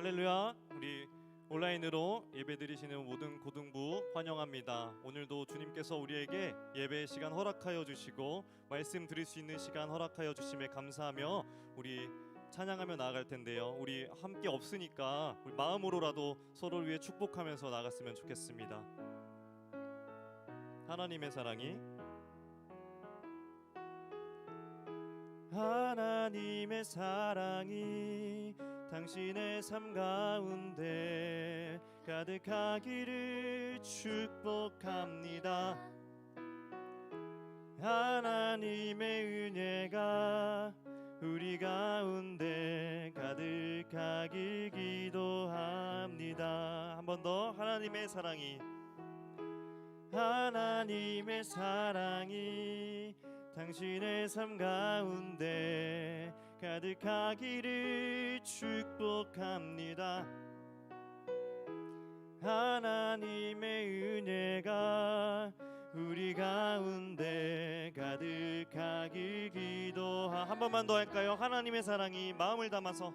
할렐루야. 우리 온라인으로 예배드리시는 모든 고등부 환영합니다. 오늘도 주님께서 우리에게 예배 시간 허락하여 주시고 말씀 드릴 수 있는 시간 허락하여 주심에 감사하며 우리 찬양하며 나아갈 텐데요. 우리 함께 없으니까 우리 마음으로라도 서로를 위해 축복하면서 나갔으면 좋겠습니다. 하나님의 사랑이 하나님의 사랑이 당신의 삶 가운데 가득하기를 축복합니다. 하나님의 은혜가 우리 가운데 가득하길 기도합니다. 한 번 더. 하나님의 사랑이 하나님의 사랑이 당신의 삶 가운데 가득하기를 축복합니다. 하나님의 은혜가 우리 가운데 가득하길 한 번만 더 할까요? 하나님의 사랑이 마음을 담아서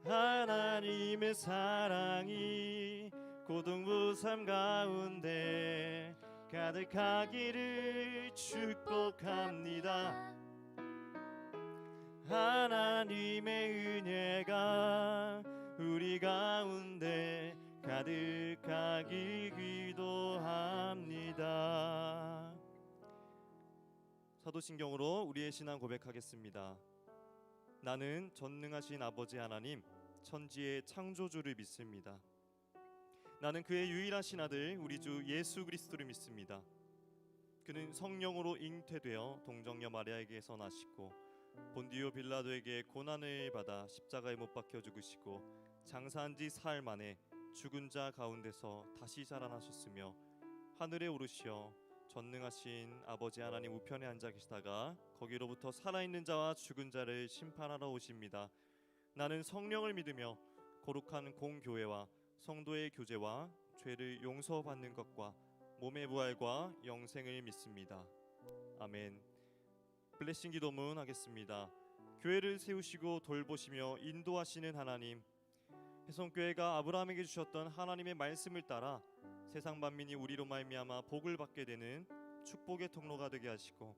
하나님의 사랑이 고등부 삶 가운데 가득하기를 축복합니다. 하나님의 은혜가 우리 가운데 가득하길 기도합니다. 사도신경으로 우리의 신앙 고백하겠습니다. 나는 전능하신 아버지 하나님 천지의 창조주를 믿습니다. 나는 그의 유일하신 아들 우리 주 예수 그리스도를 믿습니다. 그는 성령으로 잉태되어 동정녀 마리아에게서 나시고 본디오 빌라도에게 고난을 받아 십자가에 못 박혀 죽으시고 장사한 지 사흘 만에 죽은 자 가운데서 다시 살아나셨으며 하늘에 오르시어 전능하신 아버지 하나님 우편에 앉아 계시다가 거기로부터 살아있는 자와 죽은 자를 심판하러 오십니다. 나는 성령을 믿으며 거룩한 공교회와 성도의 교제와 죄를 용서받는 것과 몸의 부활과 영생을 믿습니다. 아멘. 블레싱 기도문 하겠습니다. 교회를 세우시고 돌보시며 인도하시는 하나님, 해성교회가 아브라함에게 주셨던 하나님의 말씀을 따라 세상 만민이 우리로 말미암아 복을 받게 되는 축복의 통로가 되게 하시고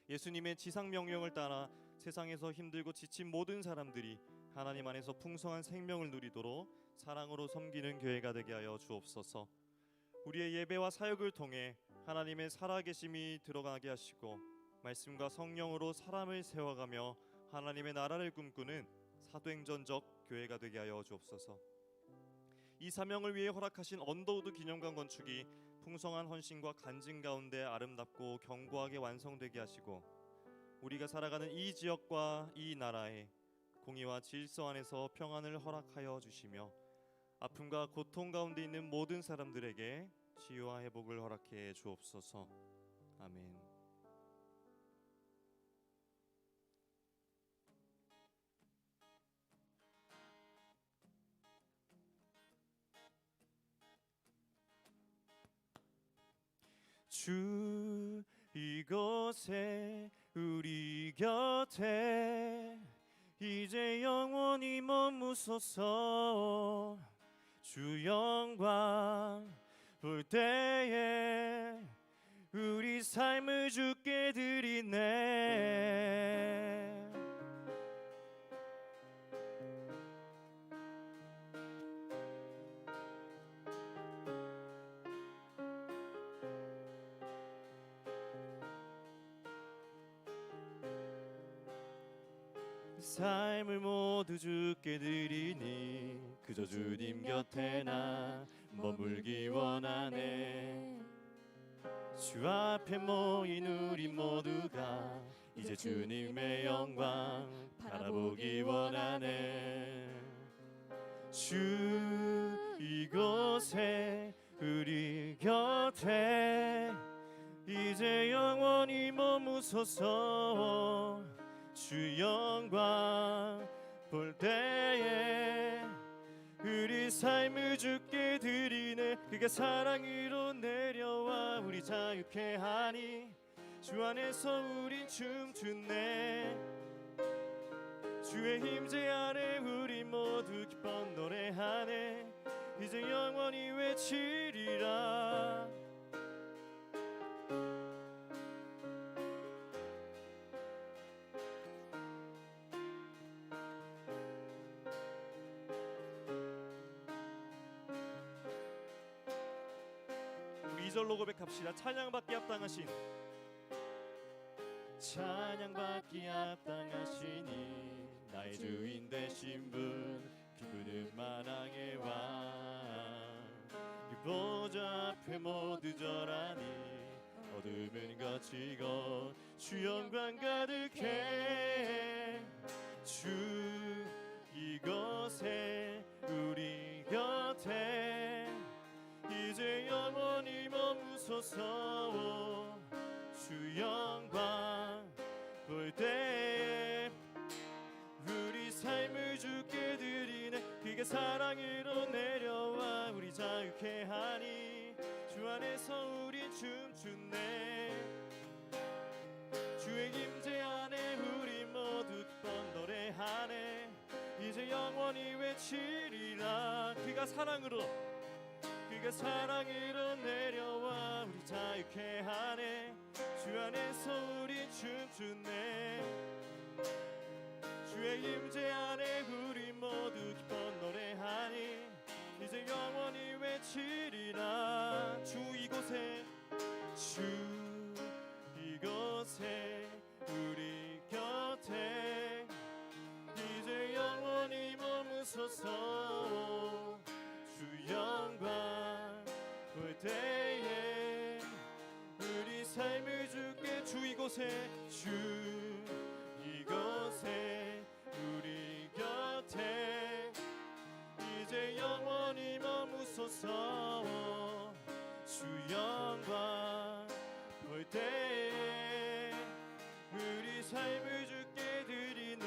예수님의 지상 명령을 따라 세상에서 힘들고 지친 모든 사람들이 하나님 안에서 풍성한 생명을 누리도록 사랑으로 섬기는 교회가 되게 하여 주옵소서. 우리의 예배와 사역을 통해 하나님의 살아계심이 들어가게 하시고 말씀과 성령으로 사람을 세워가며 하나님의 나라를 꿈꾸는 사도행전적 교회가 되게 하여 주옵소서. 이 사명을 위해 허락하신 언더우드 기념관 건축이 풍성한 헌신과 간증 가운데 아름답고 견고하게 완성되게 하시고 우리가 살아가는 이 지역과 이 나라에 공의와 질서 안에서 평안을 허락하여 주시며 아픔과 고통 가운데 있는 모든 사람들에게 치유와 회복을 허락해 주옵소서. 아멘. 주 이곳에 우리 곁에 이제 영원히 머무소서. 주 영광 볼 때에 우리 삶을 주께 드리네. 삶을 모두 주께 드리니 그저 주님 곁에 나 머물기 원하네. 주 앞에 모인 우리 모두가 이제 주님의 영광 바라보기 원하네. 주 이곳에 우리 곁에 이제 영원히 머무소서. 주 영광 볼 때에 우리 삶을 주께 드리네. 그가 사랑으로 내려와 우리 자유케 하니 주 안에서 우린 춤추네. 주의 임재 아래 우리 모두 기뻐 노래하네. 이제 영원히 외치리라. 우리 2절로 고백합시다. 찬양받기 합당하신, 찬양받기 합당하시니 나의 주인 되신 분, 그분은 만왕의 왕. 그 보좌 앞에 모두 절하니 어둠은 거치고 주 영광 가득해. 주 이곳에 우리 곁에 이제 영원히 머무소서. 주 영광 볼 때에 우리 삶을 주께 드리네. 그가 사랑으로 내려와 우리 자유케 하니 주 안에서 우리 춤추네. 주의 임재 안에 우리 모두 기뻐 노래하네. 이제 영원히 외치리라. 그가 사랑으로 내려와 우리 자유케 하네. 주 안에서 우리 춤추네. 주의 임재 안에 우리 모두 기뻐 노래하니 이제 영원히 외치리라. 주 이곳에 우리 곁에 이제 영원히 머무소서. 주 영광 볼 때에 우리 삶을 주께. 주 이곳에 우리 곁에 이제 영원히 머무소서. 주 영광 볼 때에 우리 삶을 주께 드리네.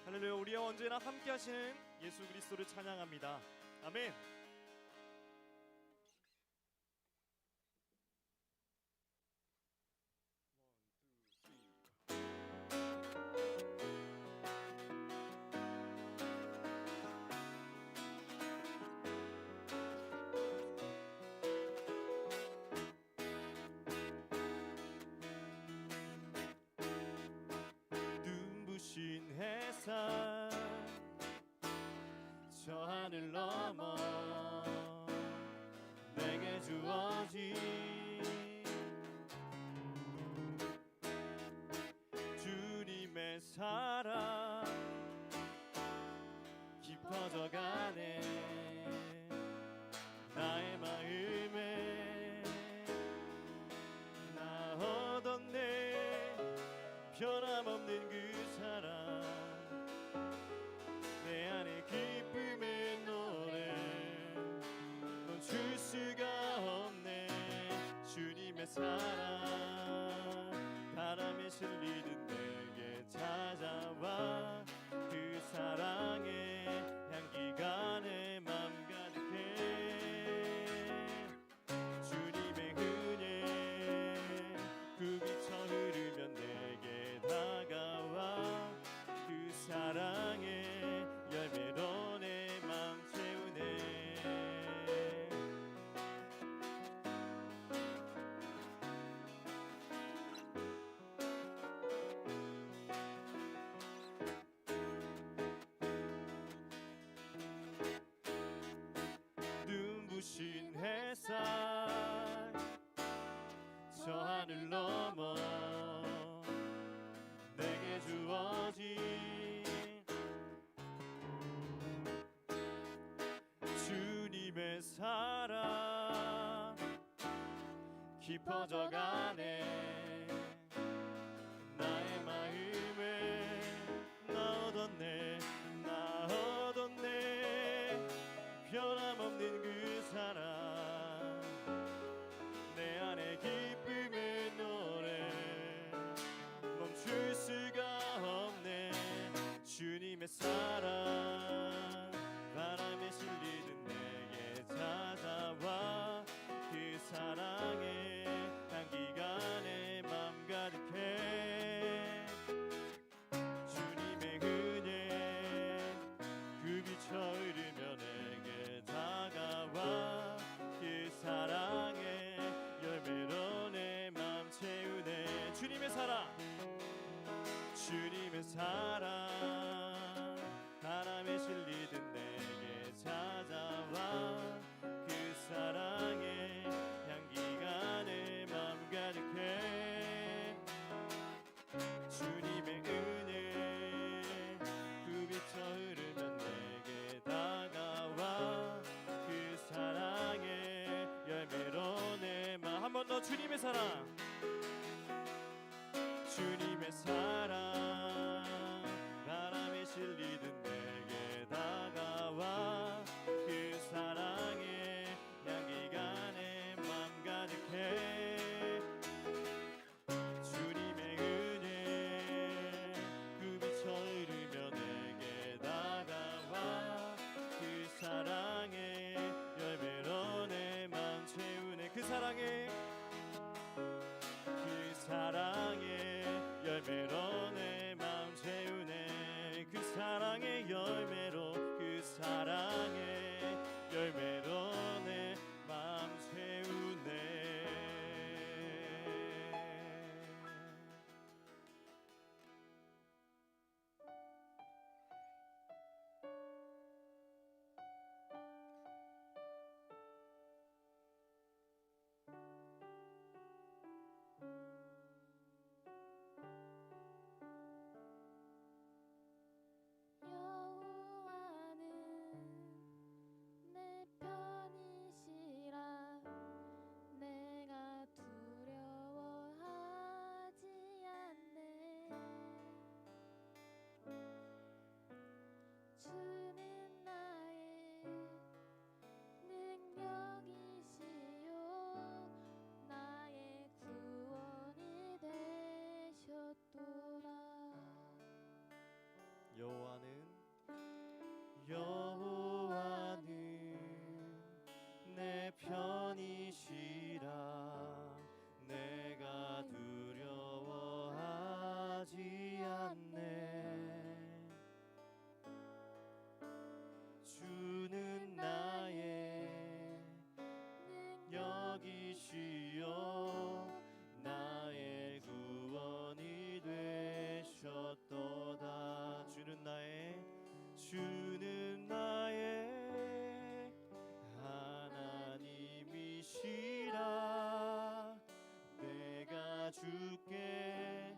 할렐루야. 우리와 언제나 함께 하시는 예수 그리스도를 찬양합니다. 아멘. 눈부신 햇살 저 하늘 넘어 내게 주어진 주님의 사랑 깊어져가네. 나의 마음에 나 얻었네. 변함없는 그 사랑 내 안에 기쁨의 노래 멈출 수가 없네. 주님의 사랑 바람에 실리듯 내게 찾아와. 그 사랑의 향기가 내 맘 가득해. 주님의 은혜 굽이쳐 흐르면 내게 다가와. 그 사랑의 열매로 내 맘 채우네. 눈부신 햇살 저 하늘 넘어 내게 주어진 주님의 사랑 깊어져가네. 나의 마음에 나 얻었네. 변함없는 그 사랑 내 안에 기쁨의 노래 멈출 수가 주님의 사랑, 주님의 사랑 바람에 실리듯 내게 찾아와 그 사랑의 향기가 내 맘 가득해. 주님의 은혜 굽이쳐 흐르면 내게 다가와 그 사랑의 열매로 내 맘. 한 번 더 주님의 사랑, 주님의 사랑 바람에 실리듯 내게 다가와 그 사랑의 향기가 내 맘 가득해. 주님의 은혜 굽이쳐 흐르며 내게 다가와 그 사랑의 열매로 내 맘 채우네. 그 사랑의 열매로 내 마음 채우네. 그 사랑의 열매로, 그 사랑의 열매로 내 마음 채우네. 여호와는 내 편이시라. 내가 두려워하지 않네. 주는 나의 능력이시요 나의 구원이 되셨도다. 주는 나의 하나님이시라. 내가 주께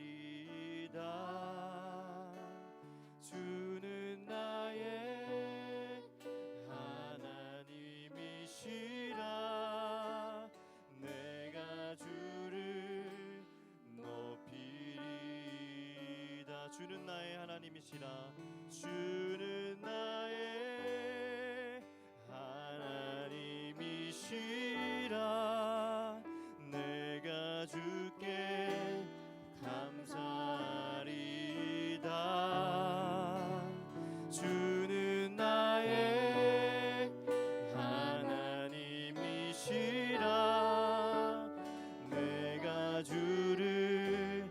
감사하리이다. 주는 나의 하나님이시라. 내가 주를 높이리이다. 주는 나의 하나님이시라. 주는 나의 하나님이시라. 내가 주께 감사하리이다. 주는 나의 하나님이시라. 내가 주를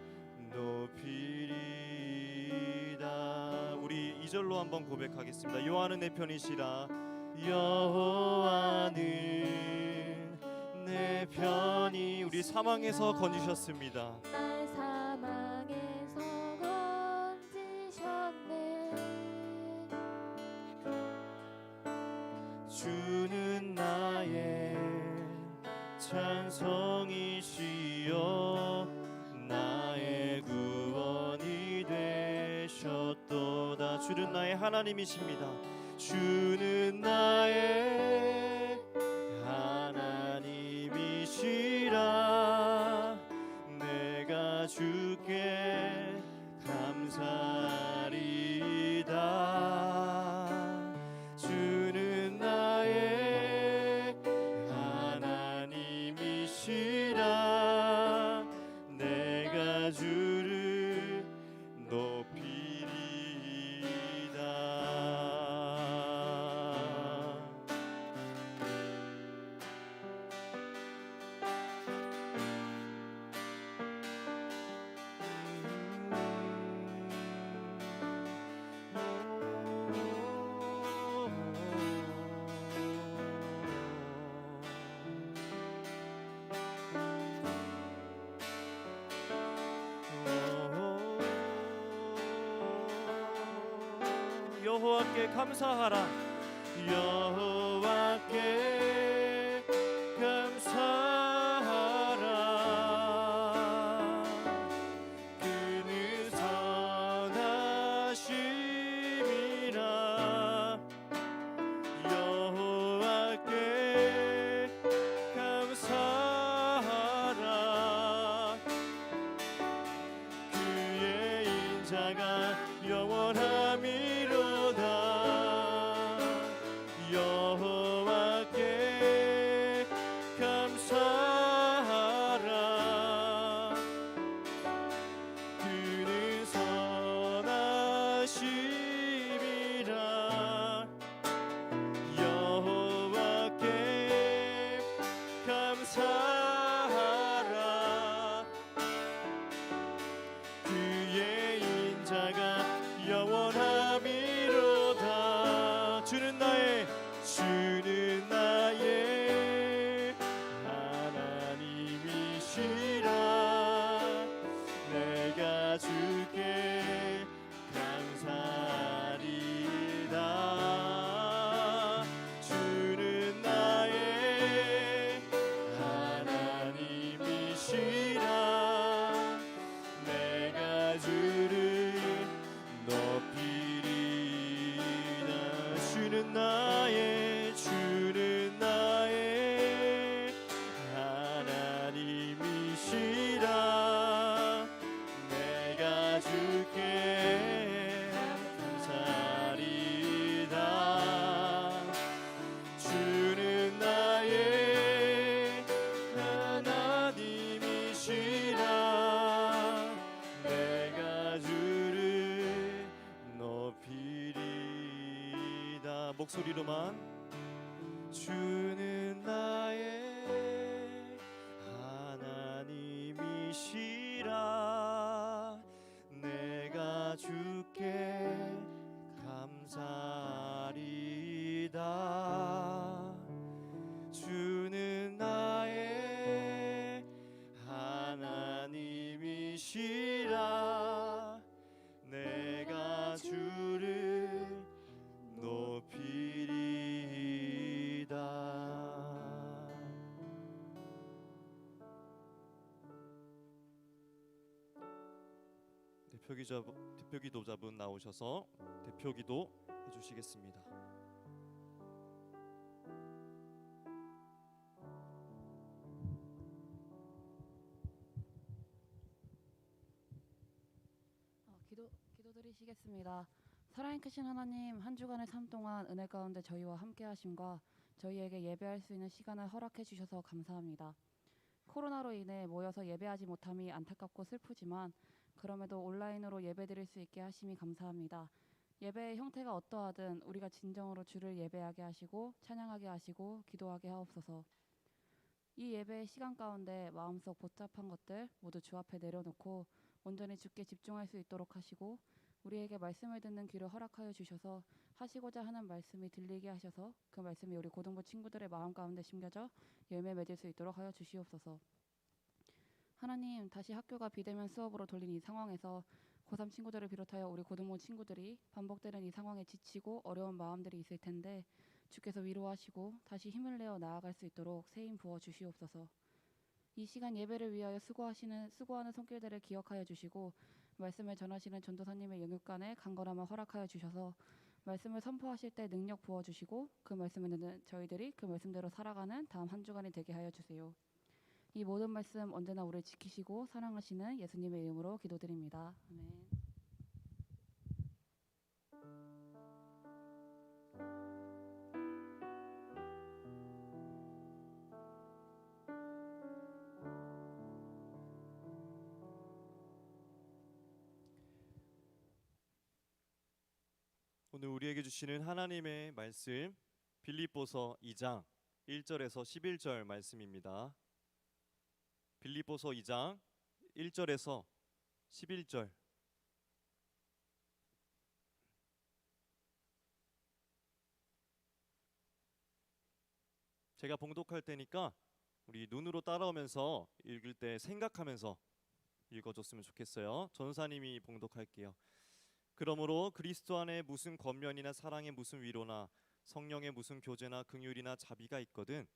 높이리이다. 우리 2절로 한번 고백하겠습니다. 여호와는 내 편이시라. 여호와는 내 편이. 우리 사망에서 건지셨습니다. 날 사망에서 건지셨네. 주는 나의 찬송이시여 나의 구원이 되셨도다. 주는 나의 하나님이십니다. 주는 나의 하나님이시라. 내가 주께 감사하리이다. 주는 나의 하나님이시라. 내가 주를 높이리이다. 여호와께 감사하라. 여호와께 감사하라. 그는 선하심이라. 여호와께 감사하라. 그의 인자가 영원함이로다. 여호와께 감사하라. 그는 선하심이라. 여호와께 감사하라. 그의 인자가 영원함이로다. 주는 나의 하나님이시라. 내가 주께 감사하리이다. 주는 나의 하나님이시라. 내가 주를 높이리이다. 주는 나의 하나님이시라. 내가 주께 감사하리이다. 주는 나의 하나님이시라. 내가 주를 높이리이다. 목소리로만. 주는 나의 하나님이시라. 내가 주께 감사하리이다. 주는 나의 하나님이시라. 내가 주를 높이리이다. 대표기도자분 나오셔서 대표기도 해주시겠습니다. 기도드리시겠습니다. 사랑이 크신 하나님, 한 주간의 삶 동안 은혜 가운데 저희와 함께 하심과 저희에게 예배할 수 있는 시간을 허락해 주셔서 감사합니다. 코로나로 인해 모여서 예배하지 못함이 안타깝고 슬프지만 그럼에도 온라인으로 예배드릴 수 있게 하심이 감사합니다. 예배의 형태가 어떠하든 우리가 진정으로 주를 예배하게 하시고 찬양하게 하시고 기도하게 하옵소서. 이 예배의 시간 가운데 마음속 복잡한 것들 모두 주 앞에 내려놓고 온전히 주께 집중할 수 있도록 하시고 우리에게 말씀을 듣는 귀를 허락하여 주셔서 하시고자 하는 말씀이 들리게 하셔서 그 말씀이 우리 고등부 친구들의 마음 가운데 심겨져 열매 맺을 수 있도록 하여 주시옵소서. 하나님, 다시 학교가 비대면 수업으로 돌린 이 상황에서 고3 친구들을 비롯하여 우리 고등부 친구들이 반복되는 이 상황에 지치고 어려운 마음들이 있을 텐데 주께서 위로하시고 다시 힘을 내어 나아갈 수 있도록 새 힘 부어 주시옵소서. 이 시간 예배를 위하여 수고하는 손길들을 기억하여 주시고 말씀을 전하시는 전도사님의 영육간에 강건함을 허락하여 주셔서 말씀을 선포하실 때 능력 부어주시고 그 말씀을 듣는 저희들이 그 말씀대로 살아가는 다음 한 주간이 되게 하여 주세요. 이 모든 말씀 언제나 우리를 지키시고 사랑하시는 예수님의 이름으로 기도드립니다. 아멘. 오늘 우리에게 주시는 하나님의 말씀 빌립보서 2장 1절에서 11절 말씀입니다. 빌립보서 2장 1절에서 11절. 제가 봉독할 테니까 우리 눈으로 따라오면서 읽을 때 생각하면서 읽어줬으면 좋겠어요. 전사님이 봉독할게요. 그러므로 그리스도 안에 무슨 권면이나 사랑의 무슨 위로나 성령의 무슨 교제나 긍휼이나 자비가 있거든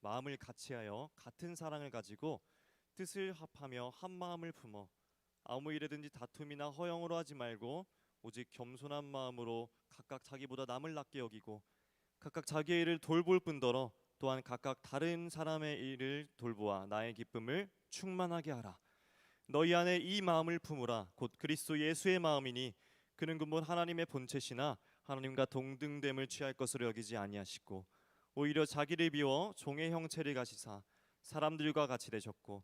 마음을 같이하여 같은 사랑을 가지고 뜻을 합하며 한 마음을 품어 아무 일에든지 다툼이나 허영으로 하지 말고 오직 겸손한 마음으로 각각 자기보다 남을 낮게 여기고 각각 자기의 일을 돌볼 뿐더러 또한 각각 다른 사람의 일을 돌보아 나의 기쁨을 충만하게 하라. 너희 안에 이 마음을 품으라. 곧 그리스도 예수의 마음이니 그는 근본 하나님의 본체시나 하나님과 동등됨을 취할 것으로 여기지 아니하시고 오히려 자기를 비워 종의 형체를 가지사 사람들과 같이 되셨고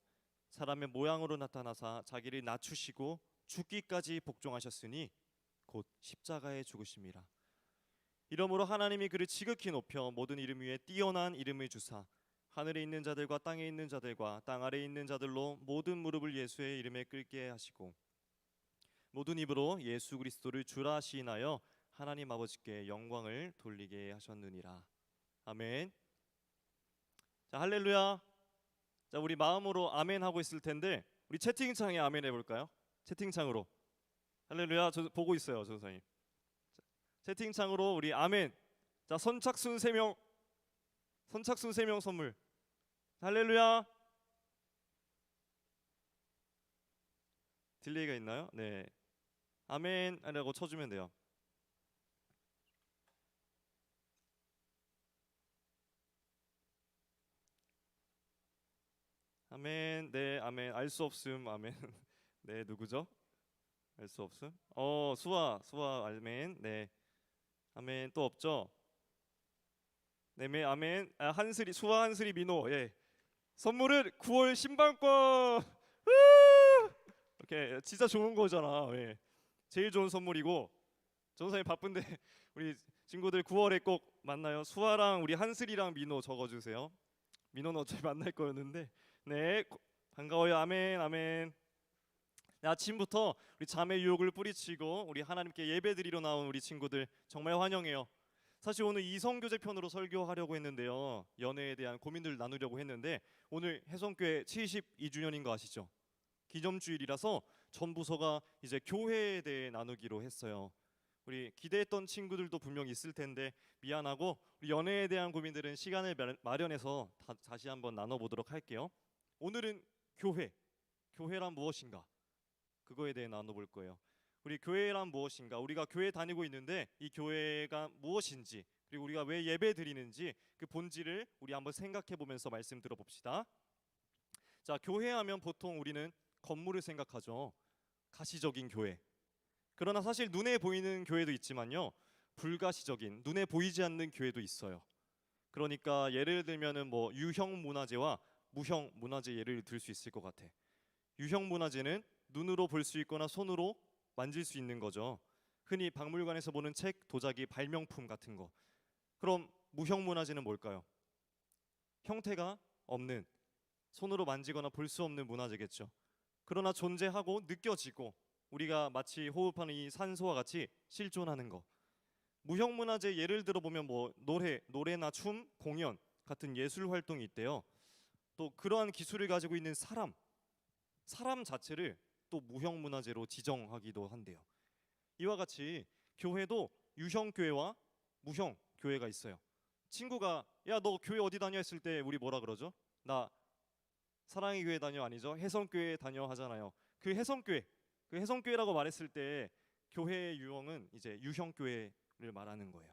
사람의 모양으로 나타나사 자기를 낮추시고 죽기까지 복종하셨으니 곧 십자가에 죽으심이라. 이러므로 하나님이 그를 지극히 높여 모든 이름 위에 뛰어난 이름을 주사 하늘에 있는 자들과 땅에 있는 자들과 땅 아래에 있는 자들로 모든 무릎을 예수의 이름에 꿇게 하시고 모든 입으로 예수 그리스도를 주라 시인하여 하나님 아버지께 영광을 돌리게 하셨느니라. 아멘. 자, 할렐루야. 자, 우리 마음으로 아멘 하고 있을 텐데 우리 채팅창에 아멘 해볼까요? 채팅창으로. 할렐루야. 저 보고 있어요, 전사님. 채팅창으로 우리 아멘. 자, 선착순 3명. 선착순 3명 선물. 할렐루야. 딜레이가 있나요? 네. 아멘 하라고 쳐주면 돼요. 아멘. 네, 아멘. 알 수 없음. 아멘. 네, 누구죠? 알 수 없음. 수아 아멘. 네. 아멘. 또 없죠? 네, 아멘. 한슬이 수아 한슬이 민호. 예. 선물은 9월 신방권. 이렇게 진짜 좋은 거잖아. 예. 제일 좋은 선물이고 전사님 바쁜데 우리 친구들 9월에 꼭 만나요. 수아랑 우리 한슬이랑 민호 적어주세요. 민호는 어차피 만날 거였는데 네 반가워요. 아멘 아멘. 네, 아침부터 우리 잠의 유혹을 뿌리치고 우리 하나님께 예배드리러 나온 우리 친구들 정말 환영해요. 사실 오늘 이성교제 편으로 설교하려고 했는데요. 연애에 대한 고민들 나누려고 했는데 오늘 혜성교회 72주년인 거 아시죠? 기념주일이라서 전 부서가 이제 교회에 대해 나누기로 했어요. 우리 기대했던 친구들도 분명 있을 텐데 미안하고 우리 연애에 대한 고민들은 시간을 마련해서 다시 한번 나눠보도록 할게요. 오늘은 교회란 무엇인가? 그거에 대해 나눠볼 거예요. 우리 교회란 무엇인가? 우리가 교회 다니고 있는데 이 교회가 무엇인지 그리고 우리가 왜 예배 드리는지 그 본질을 우리 한번 생각해 보면서 말씀 들어봅시다. 자, 교회하면 보통 우리는 건물을 생각하죠. 가시적인 교회. 그러나 사실 눈에 보이는 교회도 있지만요. 불가시적인 눈에 보이지 않는 교회도 있어요. 그러니까 예를 들면은 뭐 유형 문화재와 무형 문화재 예를 들 수 있을 것 같아. 유형 문화재는 눈으로 볼 수 있거나 손으로 만질 수 있는 거죠. 흔히 박물관에서 보는 책, 도자기, 발명품 같은 거. 그럼 무형 문화재는 뭘까요? 형태가 없는, 손으로 만지거나 볼 수 없는 문화재겠죠. 그러나 존재하고 느껴지고 우리가 마치 호흡하는 이 산소와 같이 실존하는 거. 무형 문화재 예를 들어보면 뭐 노래나 춤, 공연 같은 예술 활동이 있대요. 또 그러한 기술을 가지고 있는 사람 자체를 또 무형 문화재로 지정하기도 한대요. 이와 같이 교회도 유형 교회와 무형 교회가 있어요. 친구가 야 너 교회 어디 다녀 했을 때 우리 뭐라 그러죠? 나 사랑의 교회 다녀 아니죠? 혜성교회 다녀 하잖아요. 그 혜성교회라고 말했을 때 교회의 유형은 이제 유형 교회를 말하는 거예요.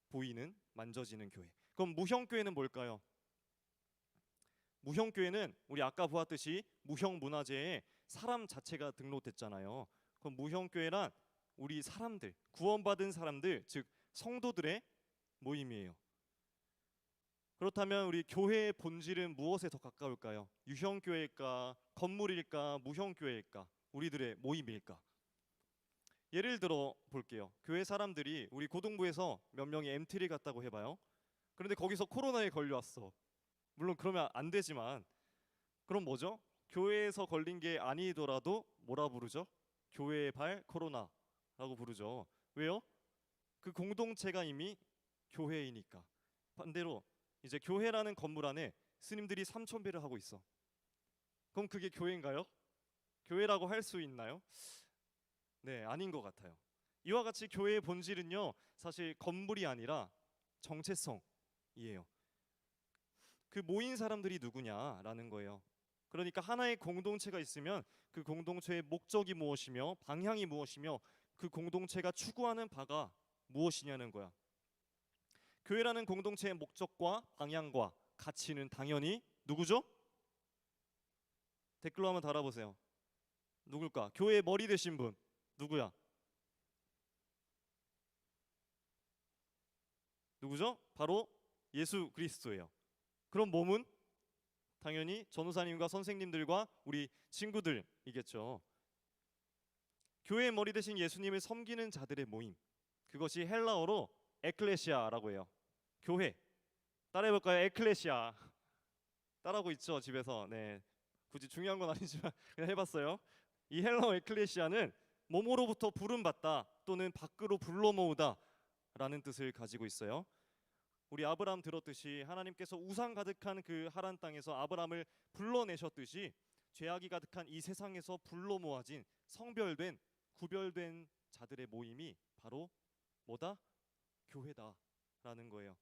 보이는, 만져지는 교회. 그럼 무형 교회는 뭘까요? 무형 교회는 우리 아까 보았듯이 무형 문화재에 사람 자체가 등록됐잖아요. 그럼 무형 교회란 우리 사람들, 구원받은 사람들, 즉 성도들의 모임이에요. 그렇다면 우리 교회의 본질은 무엇에 더 가까울까요? 유형 교회일까, 건물일까, 무형 교회일까, 우리들의 모임일까? 예를 들어 볼게요. 교회 사람들이 우리 고등부에서 몇 명이 MT를 갔다고 해봐요. 그런데 거기서 코로나에 걸려왔어. 물론 그러면 안 되지만 그럼 뭐죠? 교회에서 걸린 게 아니더라도 뭐라 부르죠? 교회의 발 코로나라고 부르죠. 왜요? 그 공동체가 이미 교회이니까. 반대로 이제 교회라는 건물 안에 스님들이 삼천배를 하고 있어. 그럼 그게 교회인가요? 교회라고 할 수 있나요? 네, 아닌 것 같아요. 이와 같이 교회의 본질은요, 사실 건물이 아니라 정체성이에요. 그 모인 사람들이 누구냐라는 거예요. 그러니까 하나의 공동체가 있으면 그 공동체의 목적이 무엇이며 방향이 무엇이며 그 공동체가 추구하는 바가 무엇이냐는 거야. 교회라는 공동체의 목적과 방향과 가치는 당연히 누구죠? 댓글로 한번 달아보세요. 누굴까? 교회의 머리 되신 분 누구야? 누구죠? 바로 예수 그리스도예요. 그럼 몸은 당연히 전도사님과 선생님들과 우리 친구들이겠죠. 교회의 머리 대신 예수님을 섬기는 자들의 모임, 그것이 헬라어로 에클레시아라고 해요. 교회. 따라해볼까요? 에클레시아. 따라하고 있죠, 집에서. 네, 굳이 중요한 건 아니지만 그냥 해봤어요. 이 헬라어 에클레시아는 몸으로부터 부름받다 또는 밖으로 불러 모으다 라는 뜻을 가지고 있어요. 우리 아브라함 들었듯이 하나님께서 우상 가득한 그 하란 땅에서 아브라함을 불러내셨듯이 죄악이 가득한 이 세상에서 불러 모아진 성별된 구별된 자들의 모임이 바로 뭐다? 교회다라는 거예요.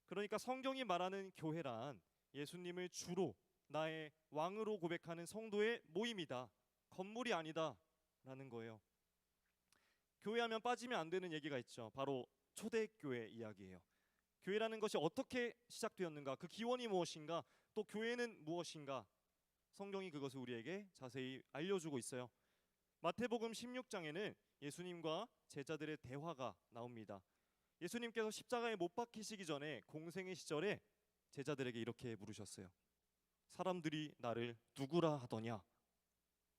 그러니까 성경이 말하는 교회란 예수님을 주로 나의 왕으로 고백하는 성도의 모임이다. 건물이 아니다라는 거예요. 교회하면 빠지면 안 되는 얘기가 있죠. 바로 초대교회 이야기예요. 교회라는 것이 어떻게 시작되었는가, 그 기원이 무엇인가, 또 교회는 무엇인가, 성경이 그것을 우리에게 자세히 알려주고 있어요. 마태복음 16장에는 예수님과 제자들의 대화가 나옵니다. 예수님께서 십자가에 못 박히시기 전에 공생의 시절에 제자들에게 이렇게 물으셨어요. 사람들이 나를 누구라 하더냐?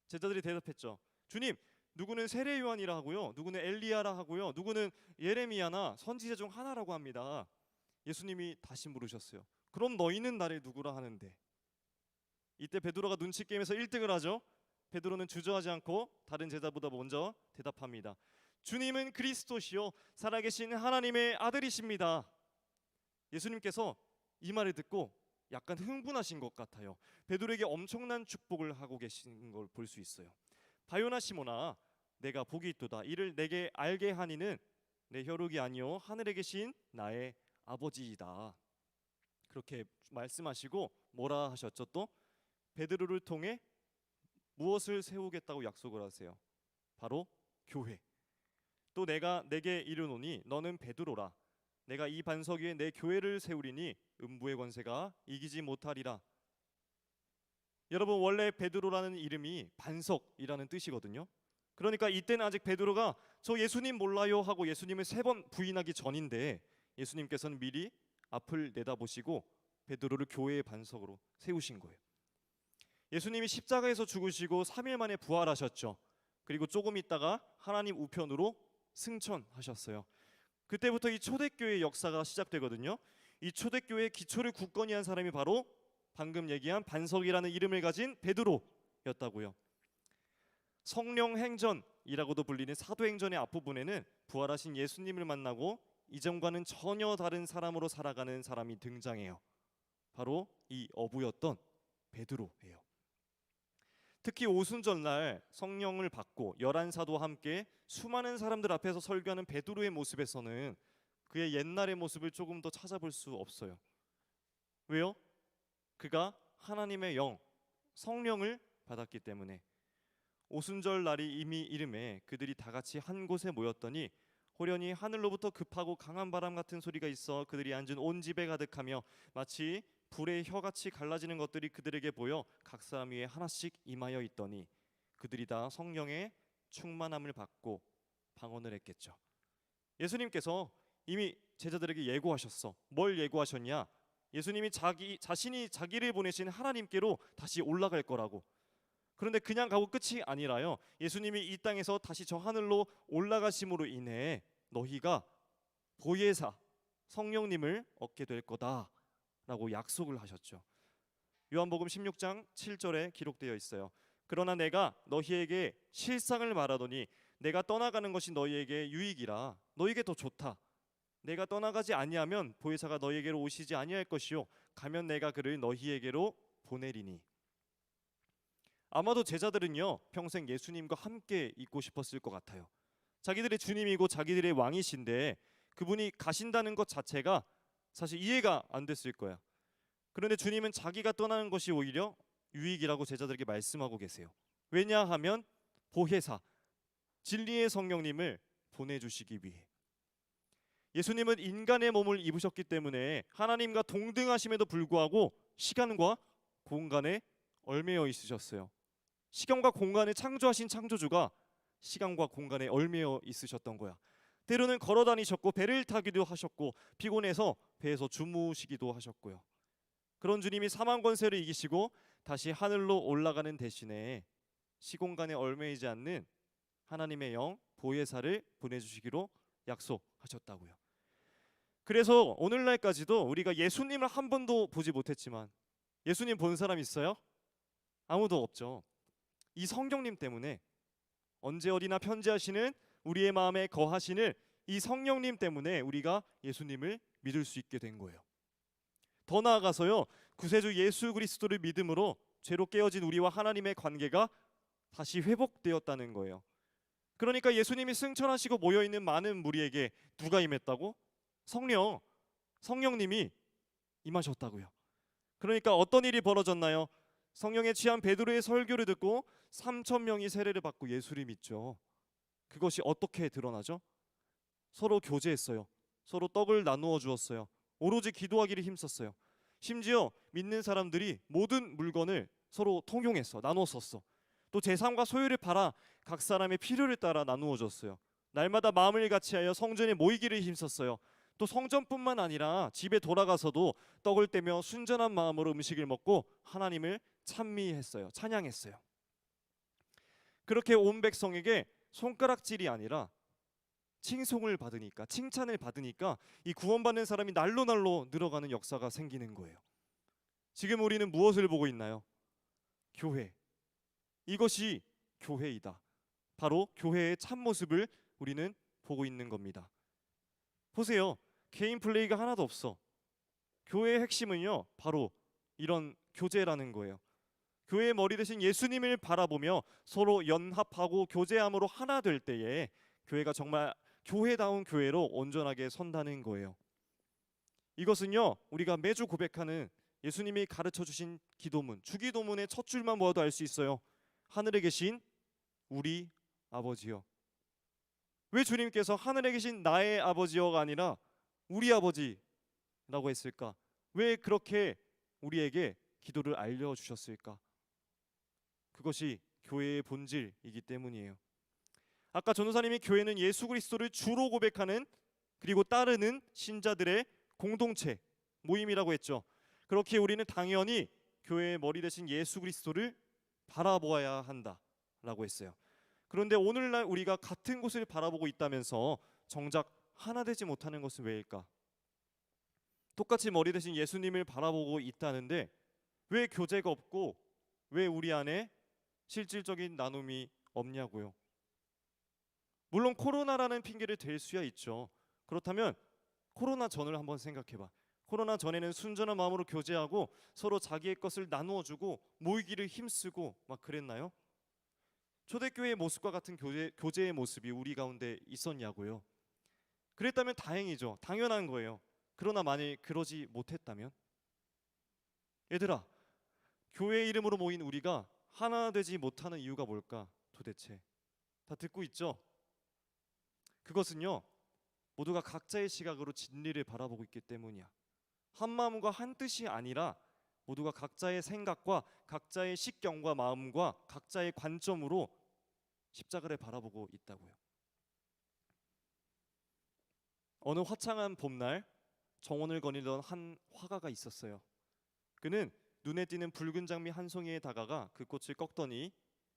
제자들이 대답했죠. 주님, 누구는 세례 요한이라 하고요, 누구는 엘리야라 하고요, 누구는 예레미야나 선지자 중 하나라고 합니다. 예수님이 다시 물으셨어요. 그럼 너희는 나를 누구라 하는데? 이때 베드로가 눈치 게임에서 1등을 하죠. 베드로는 주저하지 않고 다른 제자보다 먼저 대답합니다. 주님은 그리스도시요 살아계신 하나님의 아들이십니다. 예수님께서 이 말을 듣고 약간 흥분하신 것 같아요. 베드로에게 엄청난 축복을 하고 계신 걸 볼 수 있어요. 바요나 시모나, 내가 복이 있도다. 이를 내게 알게 하니는 내 혈육이 아니요 하늘에 계신 나의 아버지이다. 그렇게 말씀하시고 뭐라 하셨죠? 또 베드로를 통해 무엇을 세우겠다고 약속을 하세요? 바로 교회. 또 내가 내게 이르노니 너는 베드로라. 내가 이 반석 위에 내 교회를 세우리니 음부의 권세가 이기지 못하리라. 여러분, 원래 베드로라는 이름이 반석이라는 뜻이거든요. 그러니까 이때는 아직 베드로가 저 예수님 몰라요 하고 예수님을 3번 부인하기 전인데 예수님께서는 미리 앞을 내다보시고 베드로를 교회의 반석으로 세우신 거예요. 예수님이 십자가에서 죽으시고 3일 만에 부활하셨죠. 그리고 조금 있다가 하나님 우편으로 승천하셨어요. 그때부터 이 초대교회의 역사가 시작되거든요. 이 초대교회의 기초를 굳건히 한 사람이 바로 방금 얘기한 반석이라는 이름을 가진 베드로였다고요. 성령 행전이라고도 불리는 사도행전의 앞부분에는 부활하신 예수님을 만나고 이전과는 전혀 다른 사람으로 살아가는 사람이 등장해요. 바로 이 어부였던 베드로예요. 특히 오순절날 성령을 받고 11사도와 함께 수많은 사람들 앞에서 설교하는 베드로의 모습에서는 그의 옛날의 모습을 조금 더 찾아볼 수 없어요. 왜요? 그가 하나님의 영, 성령을 받았기 때문에. 오순절 날이 이미 이름에 그들이 다 같이 한 곳에 모였더니 호련히 하늘로부터 급하고 강한 바람 같은 소리가 있어 그들이 앉은 온 집에 가득하며 마치 불의 혀같이 갈라지는 것들이 그들에게 보여 각 사람 위에 하나씩 임하여 있더니 그들이 다 성령의 충만함을 받고 방언을 했겠죠. 예수님께서 이미 제자들에게 예고하셨어. 뭘 예고하셨냐? 예수님이 자신이 자기를 보내신 하나님께로 다시 올라갈 거라고. 그런데 그냥 가고 끝이 아니라요. 예수님이 이 땅에서 다시 저 하늘로 올라가심으로 인해 너희가 보혜사 성령님을 얻게 될 거다라고 약속을 하셨죠. 요한복음 16장 7절에 기록되어 있어요. 그러나 내가 너희에게 실상을 말하더니 내가 떠나가는 것이 너희에게 유익이라. 너희에게 더 좋다. 내가 떠나가지 아니하면 보혜사가 너희에게로 오시지 아니할 것이요 가면 내가 그를 너희에게로 보내리니. 아마도 제자들은요 평생 예수님과 함께 있고 싶었을 것 같아요. 자기들의 주님이고 자기들의 왕이신데 그분이 가신다는 것 자체가 사실 이해가 안 됐을 거야. 그런데 주님은 자기가 떠나는 것이 오히려 유익이라고 제자들에게 말씀하고 계세요. 왜냐하면 보혜사, 진리의 성령님을 보내주시기 위해. 예수님은 인간의 몸을 입으셨기 때문에 하나님과 동등하심에도 불구하고 시간과 공간에 얽매여 있으셨어요. 시간과 공간을 창조하신 창조주가 시간과 공간에 얽매여 있으셨던 거야. 때로는 걸어 다니셨고 배를 타기도 하셨고 피곤해서 배에서 주무시기도 하셨고요. 그런 주님이 사망 권세를 이기시고 다시 하늘로 올라가는 대신에 시공간에 얽매이지 않는 하나님의 영 보혜사를 보내주시기로 약속하셨다고요. 그래서 오늘날까지도 우리가 예수님을 한 번도 보지 못했지만 예수님 본 사람 있어요? 아무도 없죠. 이 성령님 때문에 언제 어디나 편지하시는 우리의 마음에 거하시는 이 성령님 때문에 우리가 예수님을 믿을 수 있게 된 거예요. 더 나아가서요, 구세주 예수 그리스도를 믿음으로 죄로 깨어진 우리와 하나님의 관계가 다시 회복되었다는 거예요. 그러니까 예수님이 승천하시고 모여있는 많은 무리에게 누가 임했다고? 성령님이 임하셨다고요. 그러니까 어떤 일이 벌어졌나요? 성령에 취한 베드로의 설교를 듣고 3천 명이 세례를 받고 예수를 믿죠. 그것이 어떻게 드러나죠? 서로 교제했어요. 서로 떡을 나누어 주었어요. 오로지 기도하기를 힘썼어요. 심지어 믿는 사람들이 모든 물건을 서로 통용했어. 나눠 썼어. 또 재산과 소유를 팔아 각 사람의 필요를 따라 나누어 줬어요. 날마다 마음을 같이하여 성전에 모이기를 힘썼어요. 또 성전뿐만 아니라 집에 돌아가서도 떡을 떼며 순전한 마음으로 음식을 먹고 하나님을 찬미했어요. 찬양했어요. 그렇게 온 백성에게 손가락질이 아니라 칭송을 받으니까, 칭찬을 받으니까 이 구원받는 사람이 날로 늘어가는 역사가 생기는 거예요. 지금 우리는 무엇을 보고 있나요? 교회. 이것이 교회이다. 바로 교회의 참모습을 우리는 보고 있는 겁니다. 보세요. 개인 플레이가 하나도 없어. 교회의 핵심은요, 바로 이런 교제라는 거예요. 교회의 머리 대신 예수님을 바라보며 서로 연합하고 교제함으로 하나 될 때에 교회가 정말 교회다운 교회로 온전하게 선다는 거예요. 이것은요, 우리가 매주 고백하는 예수님이 가르쳐 주신 기도문, 주기도문의 첫 줄만 보아도 알 수 있어요. 하늘에 계신 우리 아버지여. 왜 주님께서 하늘에 계신 나의 아버지여가 아니라 우리 아버지라고 했을까? 왜 그렇게 우리에게 기도를 알려주셨을까? 그것이 교회의 본질이기 때문이에요. 아까 전도사님이 교회는 예수 그리스도를 주로 고백하는 그리고 따르는 신자들의 공동체, 모임이라고 했죠. 그렇게 우리는 당연히 교회의 머리 대신 예수 그리스도를 바라보아야 한다라고 했어요. 그런데 오늘날 우리가 같은 곳을 바라보고 있다면서 정작 하나 되지 못하는 것은 왜일까? 똑같이 머리 대신 예수님을 바라보고 있다는데 왜 교제가 없고 왜 우리 안에 실질적인 나눔이 없냐고요. 물론 코로나라는 핑계를 댈 수야 있죠. 그렇다면 코로나 전을 한번 생각해봐. 코로나 전에는 순전한 마음으로 교제하고 서로 자기의 것을 나누어주고 모이기를 힘쓰고 막 그랬나요? 초대교회의 모습과 같은 교제의 모습이 우리 가운데 있었냐고요. 그랬다면 다행이죠. 당연한 거예요. 그러나 만일 그러지 못했다면, 얘들아, 교회 이름으로 모인 우리가 하나 되지 못하는 이유가 뭘까? 도대체 다 듣고 있죠? 그것은요, 모두가 각자의 시각으로 진리를 바라보고 있기 때문이야. 한 마음과 한 뜻이 아니라 모두가 각자의 생각과 각자의 식견과 마음과 각자의 관점으로 십자가를 바라보고 있다고요. 어느 화창한 봄날 정원을 거닐던 한 화가가 있었어요. 그는 눈에 띄는 붉은 장미 한 송이에 다가가 그 꽃을 꺾더니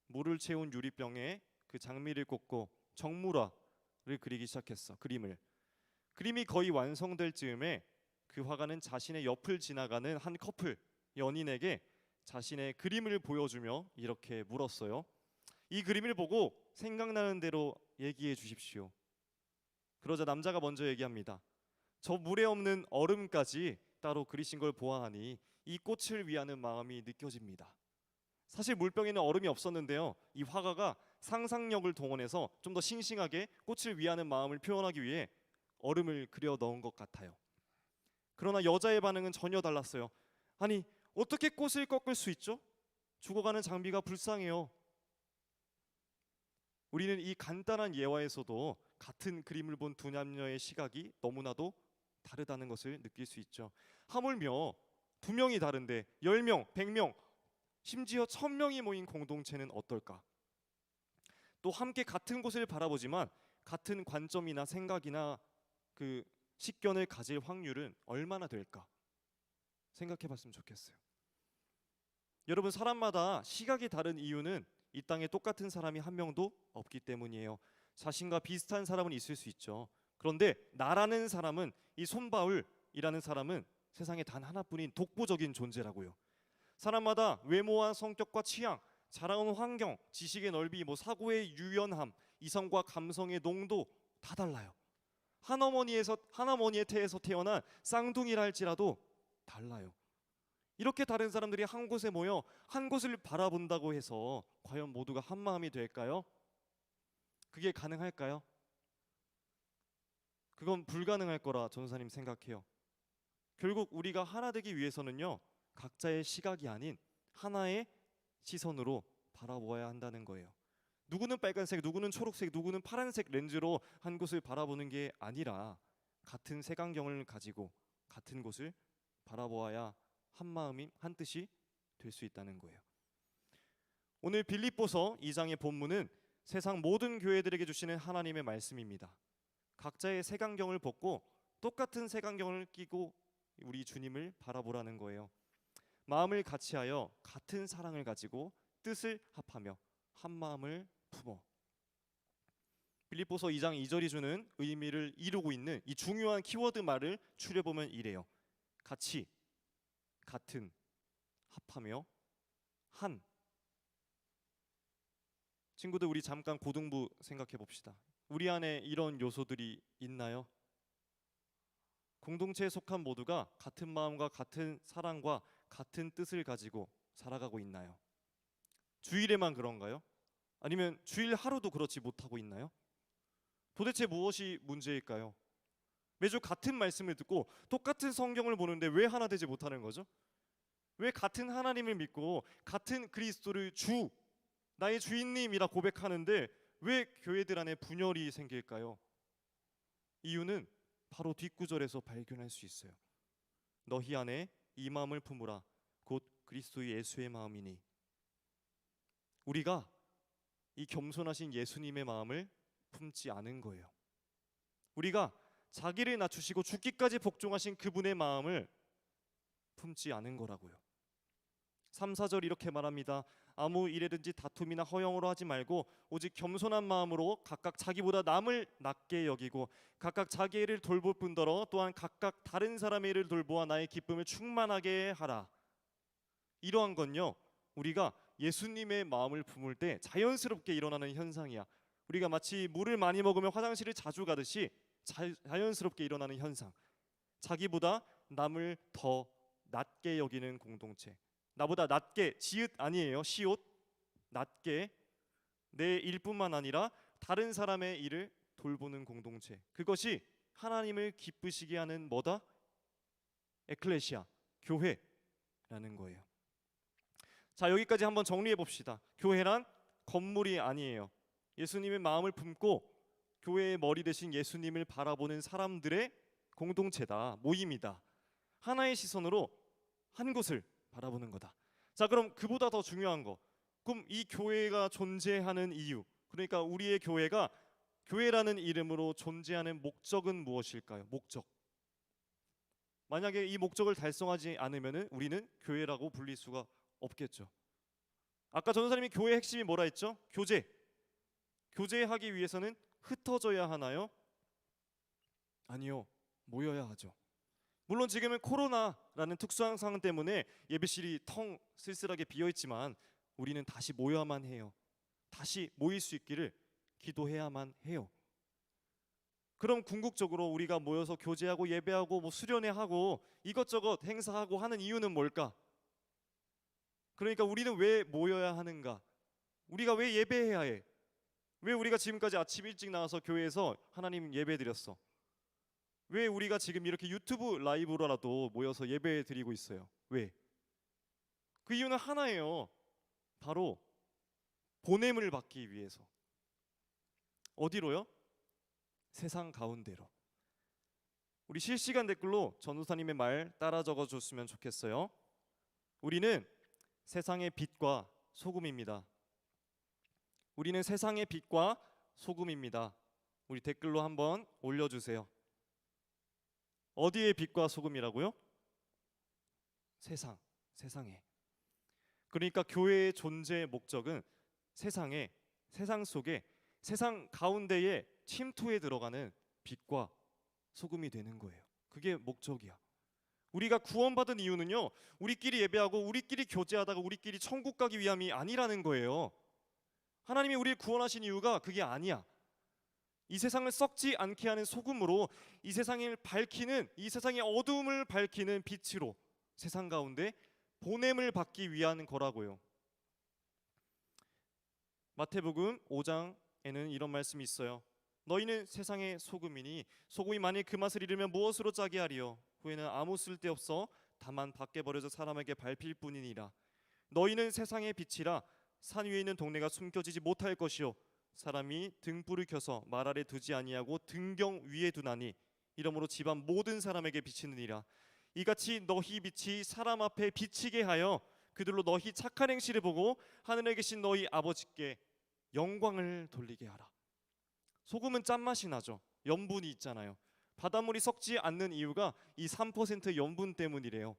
물을 채운 유리병에 그 장미를 꽂고 정물화를 그리기 시작했어. 그림이 거의 완성될 즈음에 그 화가는 자신의 옆을 지나가는 한 커플 연인에게 자신의 그림을 보여주며 이렇게 물었어요. 이 그림을 보고 생각나는 대로 얘기해 주십시오. 그러자 남자가 먼저 얘기합니다. 저 물에 없는 얼음까지 따로 그리신 걸 보아하니 이 꽃을 위하는 마음이 느껴집니다. 사실 물병에는 얼음이 없었는데요. 이 화가가 상상력을 동원해서 좀 더 싱싱하게 꽃을 위하는 마음을 표현하기 위해 얼음을 그려 넣은 것 같아요. 그러나 여자의 반응은 전혀 달랐어요. 아니, 어떻게 꽃을 꺾을 수 있죠? 죽어가는 장비가 불쌍해요. 우리는 이 간단한 예화에서도 같은 그림을 본 두 남녀의 시각이 너무나도 다르다는 것을 느낄 수 있죠. 하물며 두 명이 다른데 10명, 100명, 심지어 1000명이 모인 공동체는 어떨까? 또 함께 같은 곳을 바라보지만 같은 관점이나 생각이나 그 식견을 가질 확률은 얼마나 될까? 생각해 봤으면 좋겠어요. 여러분, 사람마다 시각이 다른 이유는 이 땅에 똑같은 사람이 한 명도 없기 때문이에요. 자신과 비슷한 사람은 있을 수 있죠. 그런데 나라는 사람은, 이 손바울이라는 사람은 세상에 단 하나뿐인 독보적인 존재라고요. 사람마다 외모와 성격과 취향, 자라온 환경, 지식의 넓이, 사고의 유연함, 이성과 감성의 농도 다 달라요. 한어머니의 태에서 태어난 쌍둥이라 할지라도 달라요. 이렇게 다른 사람들이 한 곳에 모여 한 곳을 바라본다고 해서 과연 모두가 한 마음이 될까요? 그게 가능할까요? 그건 불가능할 거라 전도사님 생각해요. 결국 우리가 하나 되기 위해서는요, 각자의 시각이 아닌 하나의 시선으로 바라보아야 한다는 거예요. 누구는 빨간색, 누구는 초록색, 누구는 파란색 렌즈로 한 곳을 바라보는 게 아니라 같은 색안경을 가지고 같은 곳을 바라보아야 한 마음인 한 뜻이 될 수 있다는 거예요. 오늘 빌립보서 2장의 본문은 세상 모든 교회들에게 주시는 하나님의 말씀입니다. 각자의 색안경을 벗고 똑같은 색안경을 끼고 우리 주님을 바라보라는 거예요. 마음을 같이하여 같은 사랑을 가지고 뜻을 합하며 한 마음을 품어. 빌립보서 2장 2절이 주는 의미를 이루고 있는 이 중요한 키워드 말을 추려보면 이래요. 같이, 같은, 합하며, 한. 친구들, 우리 잠깐 고등부 생각해 봅시다. 우리 안에 이런 요소들이 있나요? 공동체에 속한 모두가 같은 마음과 같은 사랑과 같은 뜻을 가지고 살아가고 있나요? 주일에만 그런가요? 아니면 주일 하루도 그렇지 못하고 있나요? 도대체 무엇이 문제일까요? 매주 같은 말씀을 듣고 똑같은 성경을 보는데 왜 하나 되지 못하는 거죠? 왜 같은 하나님을 믿고 같은 그리스도를 주, 나의 주인님이라 고백하는데 왜 교회들 안에 분열이 생길까요? 이유는 바로 뒷구절에서 발견할 수 있어요. 너희 안에 이 마음을 품으라 곧 그리스도 예수의 마음이니. 우리가 이 겸손하신 예수님의 마음을 품지 않은 거예요. 우리가 자기를 낮추시고 죽기까지 복종하신 그분의 마음을 품지 않은 거라고요. 3, 4절 이렇게 말합니다. 아무 일에든지 다툼이나 허영으로 하지 말고 오직 겸손한 마음으로 각각 자기보다 남을 낮게 여기고 각각 자기 일을 돌볼 뿐더러 또한 각각 다른 사람의 일을 돌보아 나의 기쁨을 충만하게 하라. 이러한 건요, 우리가 예수님의 마음을 품을 때 자연스럽게 일어나는 현상이야. 우리가 마치 물을 많이 먹으면 화장실을 자주 가듯이 자연스럽게 일어나는 현상. 자기보다 남을 더 낮게 여기는 공동체. 나보다 낮게, 지읒 아니에요, 시옷. 낮게 내 일뿐만 아니라 다른 사람의 일을 돌보는 공동체. 그것이 하나님을 기쁘시게 하는 뭐다? 에클레시아, 교회라는 거예요. 자, 여기까지 한번 정리해 봅시다. 교회란 건물이 아니에요. 예수님의 마음을 품고 교회의 머리 대신 예수님을 바라보는 사람들의 공동체다, 모임이다. 하나의 시선으로 한 곳을 바라보는 거다. 자, 그럼 그보다 더 중요한 거, 그럼 이 교회가 존재하는 이유, 그러니까 우리의 교회가 교회라는 이름으로 존재하는 목적은 무엇일까요? 목적. 만약에 이 목적을 달성하지 않으면 우리는 교회라고 불릴 수가 없겠죠. 아까 전도사님이 교회의 핵심이 뭐라 했죠? 교제. 교제하기 위해서는 흩어져야 하나요? 아니요, 모여야 하죠. 물론 지금은 코로나라는 특수한 상황 때문에 예배실이 텅 쓸쓸하게 비어있지만 우리는 다시 모여야만 해요. 다시 모일 수 있기를 기도해야만 해요. 그럼 궁극적으로 우리가 모여서 교제하고 예배하고 수련회하고 이것저것 행사하고 하는 이유는 뭘까? 그러니까 우리는 왜 모여야 하는가? 우리가 왜 예배해야 해? 왜 우리가 지금까지 아침 일찍 나와서 교회에서 하나님 예배 드렸어? 왜 우리가 지금 이렇게 유튜브 라이브로라도 모여서 예배 드리고 있어요? 왜? 그 이유는 하나예요. 바로 보냄을 받기 위해서. 어디로요? 세상 가운데로. 우리 실시간 댓글로 전도사님의 말 따라 적어줬으면 좋겠어요. 우리는 세상의 빛과 소금입니다. 우리는 세상의 빛과 소금입니다. 우리 댓글로 한번 올려주세요. 어디의 빛과 소금이라고요? 세상에. 그러니까 교회의 존재의 목적은 세상 속에, 세상 가운데에 침투해 들어가는 빛과 소금이 되는 거예요. 그게 목적이야. 우리가 구원받은 이유는요, 우리끼리 예배하고 우리끼리 교제하다가 우리끼리 천국 가기 위함이 아니라는 거예요. 하나님이 우리를 구원하신 이유가 그게 아니야. 이 세상을 썩지 않게 하는 소금으로, 이 세상을 밝히는, 이 세상의 어두움을 밝히는 빛으로 세상 가운데 보냄을 받기 위한 거라고요. 마태복음 5장에는 이런 말씀이 있어요. 너희는 세상의 소금이니 소금이 만일 그 맛을 잃으면 무엇으로 짜게 하리요? 후에는 아무 쓸데없어 다만 밖에 버려져 사람에게 밟힐 뿐이니라. 너희는 세상의 빛이라. 산 위에 있는 동네가 숨겨지지 못할 것이요 사람이 등불을 켜서 말 아래 두지 아니하고 등경 위에 두나니 이러므로 집안 모든 사람에게 비치느니라. 이같이 너희 빛이 사람 앞에 비치게 하여 그들로 너희 착한 행실을 보고 하늘에 계신 너희 아버지께 영광을 돌리게 하라. 소금은 짠맛이 나죠. 염분이 있잖아요. 바닷물이 썩지 않는 이유가 이 3% 염분 때문이래요.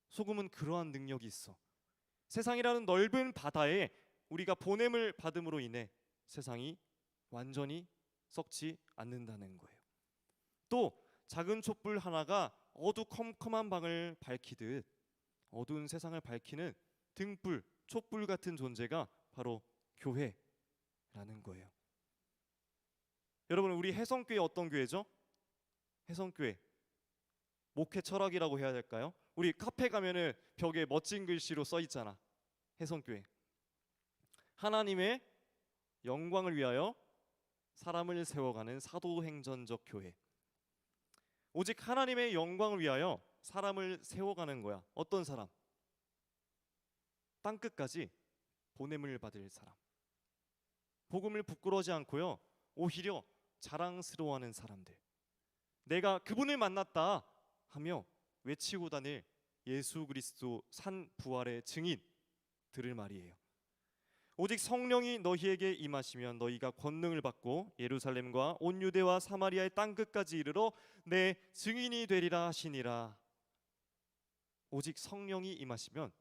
소금은 그러한 능력이 있어. 세상이라는 넓은 바다에 우리가 보냄을 받음으로 인해 세상이 완전히 썩지 않는다는 거예요. 또 작은 촛불 하나가 어두컴컴한 방을 밝히듯 어두운 세상을 밝히는 등불, 촛불 같은 존재가 바로 교회라는 거예요. 여러분, 우리 혜성교회 어떤 교회죠? 혜성교회 목회 철학이라고 해야 될까요? 우리 카페 가면은 벽에 멋진 글씨로 써 있잖아. 혜성교회. 하나님의 영광을 위하여 사람을 세워가는 사도행전적 교회. 오직 하나님의 영광을 위하여 사람을 세워가는 거야. 어떤 사람? 땅끝까지 보냄을 받을 사람. 복음을 부끄러워하지 않고요, 오히려 자랑스러워하는 사람들. 내가 그분을 만났다 하며 외치고 다닐 예수 그리스도 산 부활의 증인들을 말이에요. 오직 성령이 너희에게 임하시면 너희가 권능을 받고 예루살렘과 온 유대와 사마리아의 땅끝까지 이르러 내 증인이 되리라 하시니라. 오직 성령이 임하시면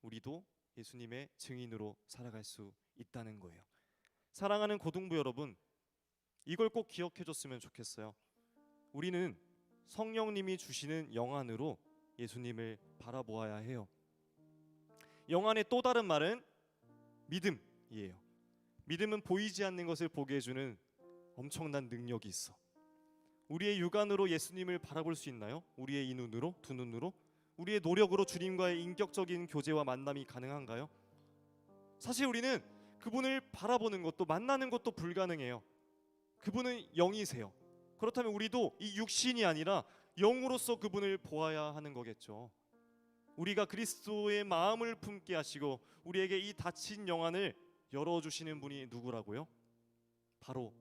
우리도 예수님의 증인으로 살아갈 수 있다는 거예요. 사랑하는 고등부 여러분, 이걸 꼭 기억해 줬으면 좋겠어요. 우리는 성령님이 주시는 영안으로 예수님을 바라보아야 해요. 영안의 또 다른 말은 믿음이에요. 믿음은 보이지 않는 것을 보게 해주는 엄청난 능력이 있어. 우리의 육안으로 예수님을 바라볼 수 있나요? 우리의 이 눈으로, 두 눈으로? 우리의 노력으로 주님과의 인격적인 교제와 만남이 가능한가요? 사실 우리는 그분을 바라보는 것도 만나는 것도 불가능해요. 그분은 영이세요. 그렇다면 우리도 이 육신이 아니라 영으로서 그분을 보아야 하는 거겠죠. 우리가 그리스도의 마음을 품게 하시고 우리에게 이 닫힌 영안을 열어주시는 분이 누구라고요? 바로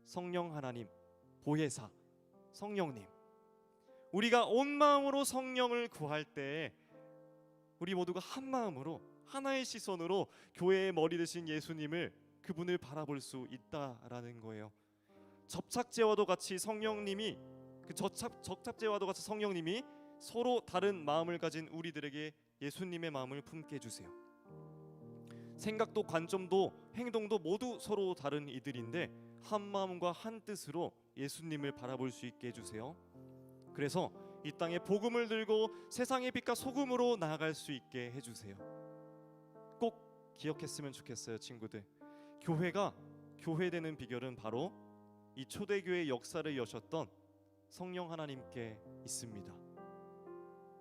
성령 하나님, 보혜사 성령님. 우리가 온 마음으로 성령을 구할 때 우리 모두가 한 마음으로 하나의 시선으로 교회의 머리 되신 예수님을, 그분을 바라볼 수 있다라는 거예요. 접착제와도 같이 성령님이, 그 접착제와도 같이 성령님이 서로 다른 마음을 가진 우리들에게 예수님의 마음을 품게 해주세요. 생각도 관점도 행동도 모두 서로 다른 이들인데 한 마음과 한 뜻으로 예수님을 바라볼 수 있게 해주세요. 그래서 이 땅에 복음을 들고 세상의 빛과 소금으로 나아갈 수 있게 해주세요. 꼭 기억했으면 좋겠어요, 친구들. 교회가 교회되는 비결은 바로 이 초대교회 역사를 여셨던 성령 하나님께 있습니다.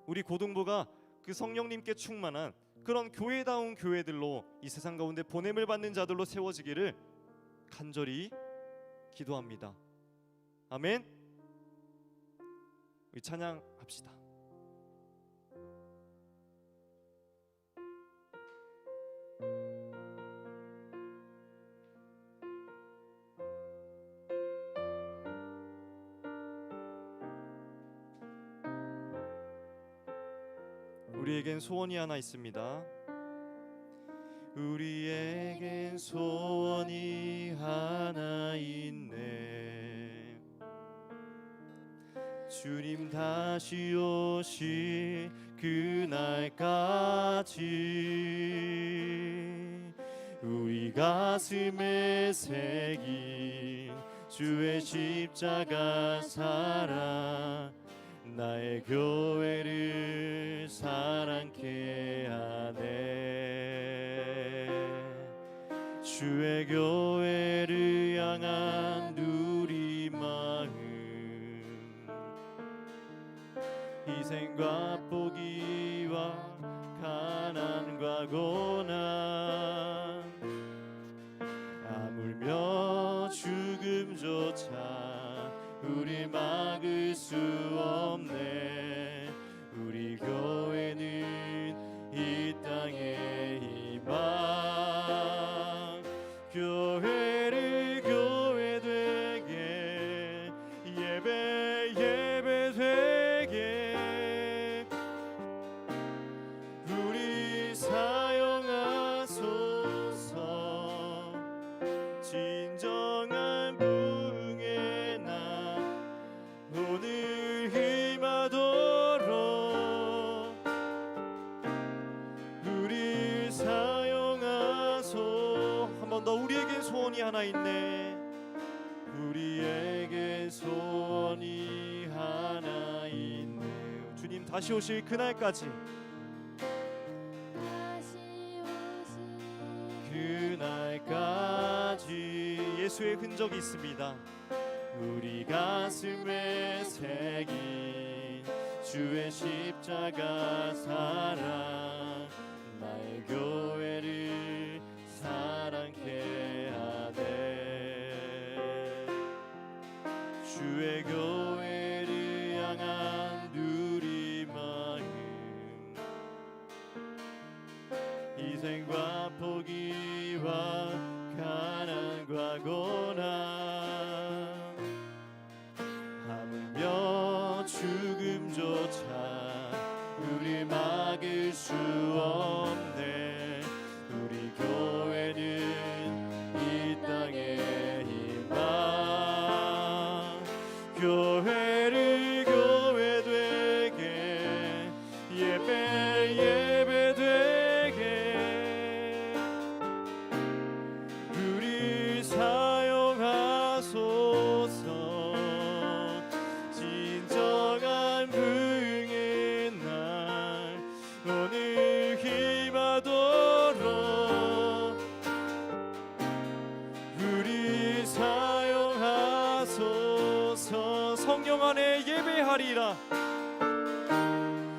우리 고등부가 그 성령님께 충만한 그런 교회다운 교회들로 이 세상 가운데 보냄을 받는 자들로 세워지기를 간절히 기도합니다. 아멘. 우리 찬양합시다. 우리에겐 소원이 하나 있습니다. 우리에겐 소원이 하나 있네. 주님 다시 오실 그날까지 우리 가슴에 새긴 주의 십자가 사랑 나의 교회를 사랑케 하네. 주의 교회를 향한 우리 마음 희생과 포기와 가난과 고난 아물며 죽음조차 우리 막을 수 없네. 우리 교회는 이 땅의 희망 교회를 교회 되게 예배 되게 우리 사용하소서. 진정한 부흥의 날 오늘 임하도록 우리 사용하소. 한 번 더. 우리에겐 소원이 하나 있네. 우리에게 소원이 하나 있네. 주님 다시 오실 그날까지 그날까지 예수의 흔적이 있습니다. 우리 가슴에 새긴 주의 십자가 사랑 나의 교회를 사랑케 하네. 주의 교회를 향한 우리 마음 희생과 포기와 가난과 고난 하물며 죽음조차 우리 막을 수 없네. 우리 교회는 이 땅의 희망 교회를 교회 되게 예배 되게 우리 사용하소서. 진정한 부흥의 날 오늘 임하도록 우리 사용하소서. 성령 안에 예배하리라.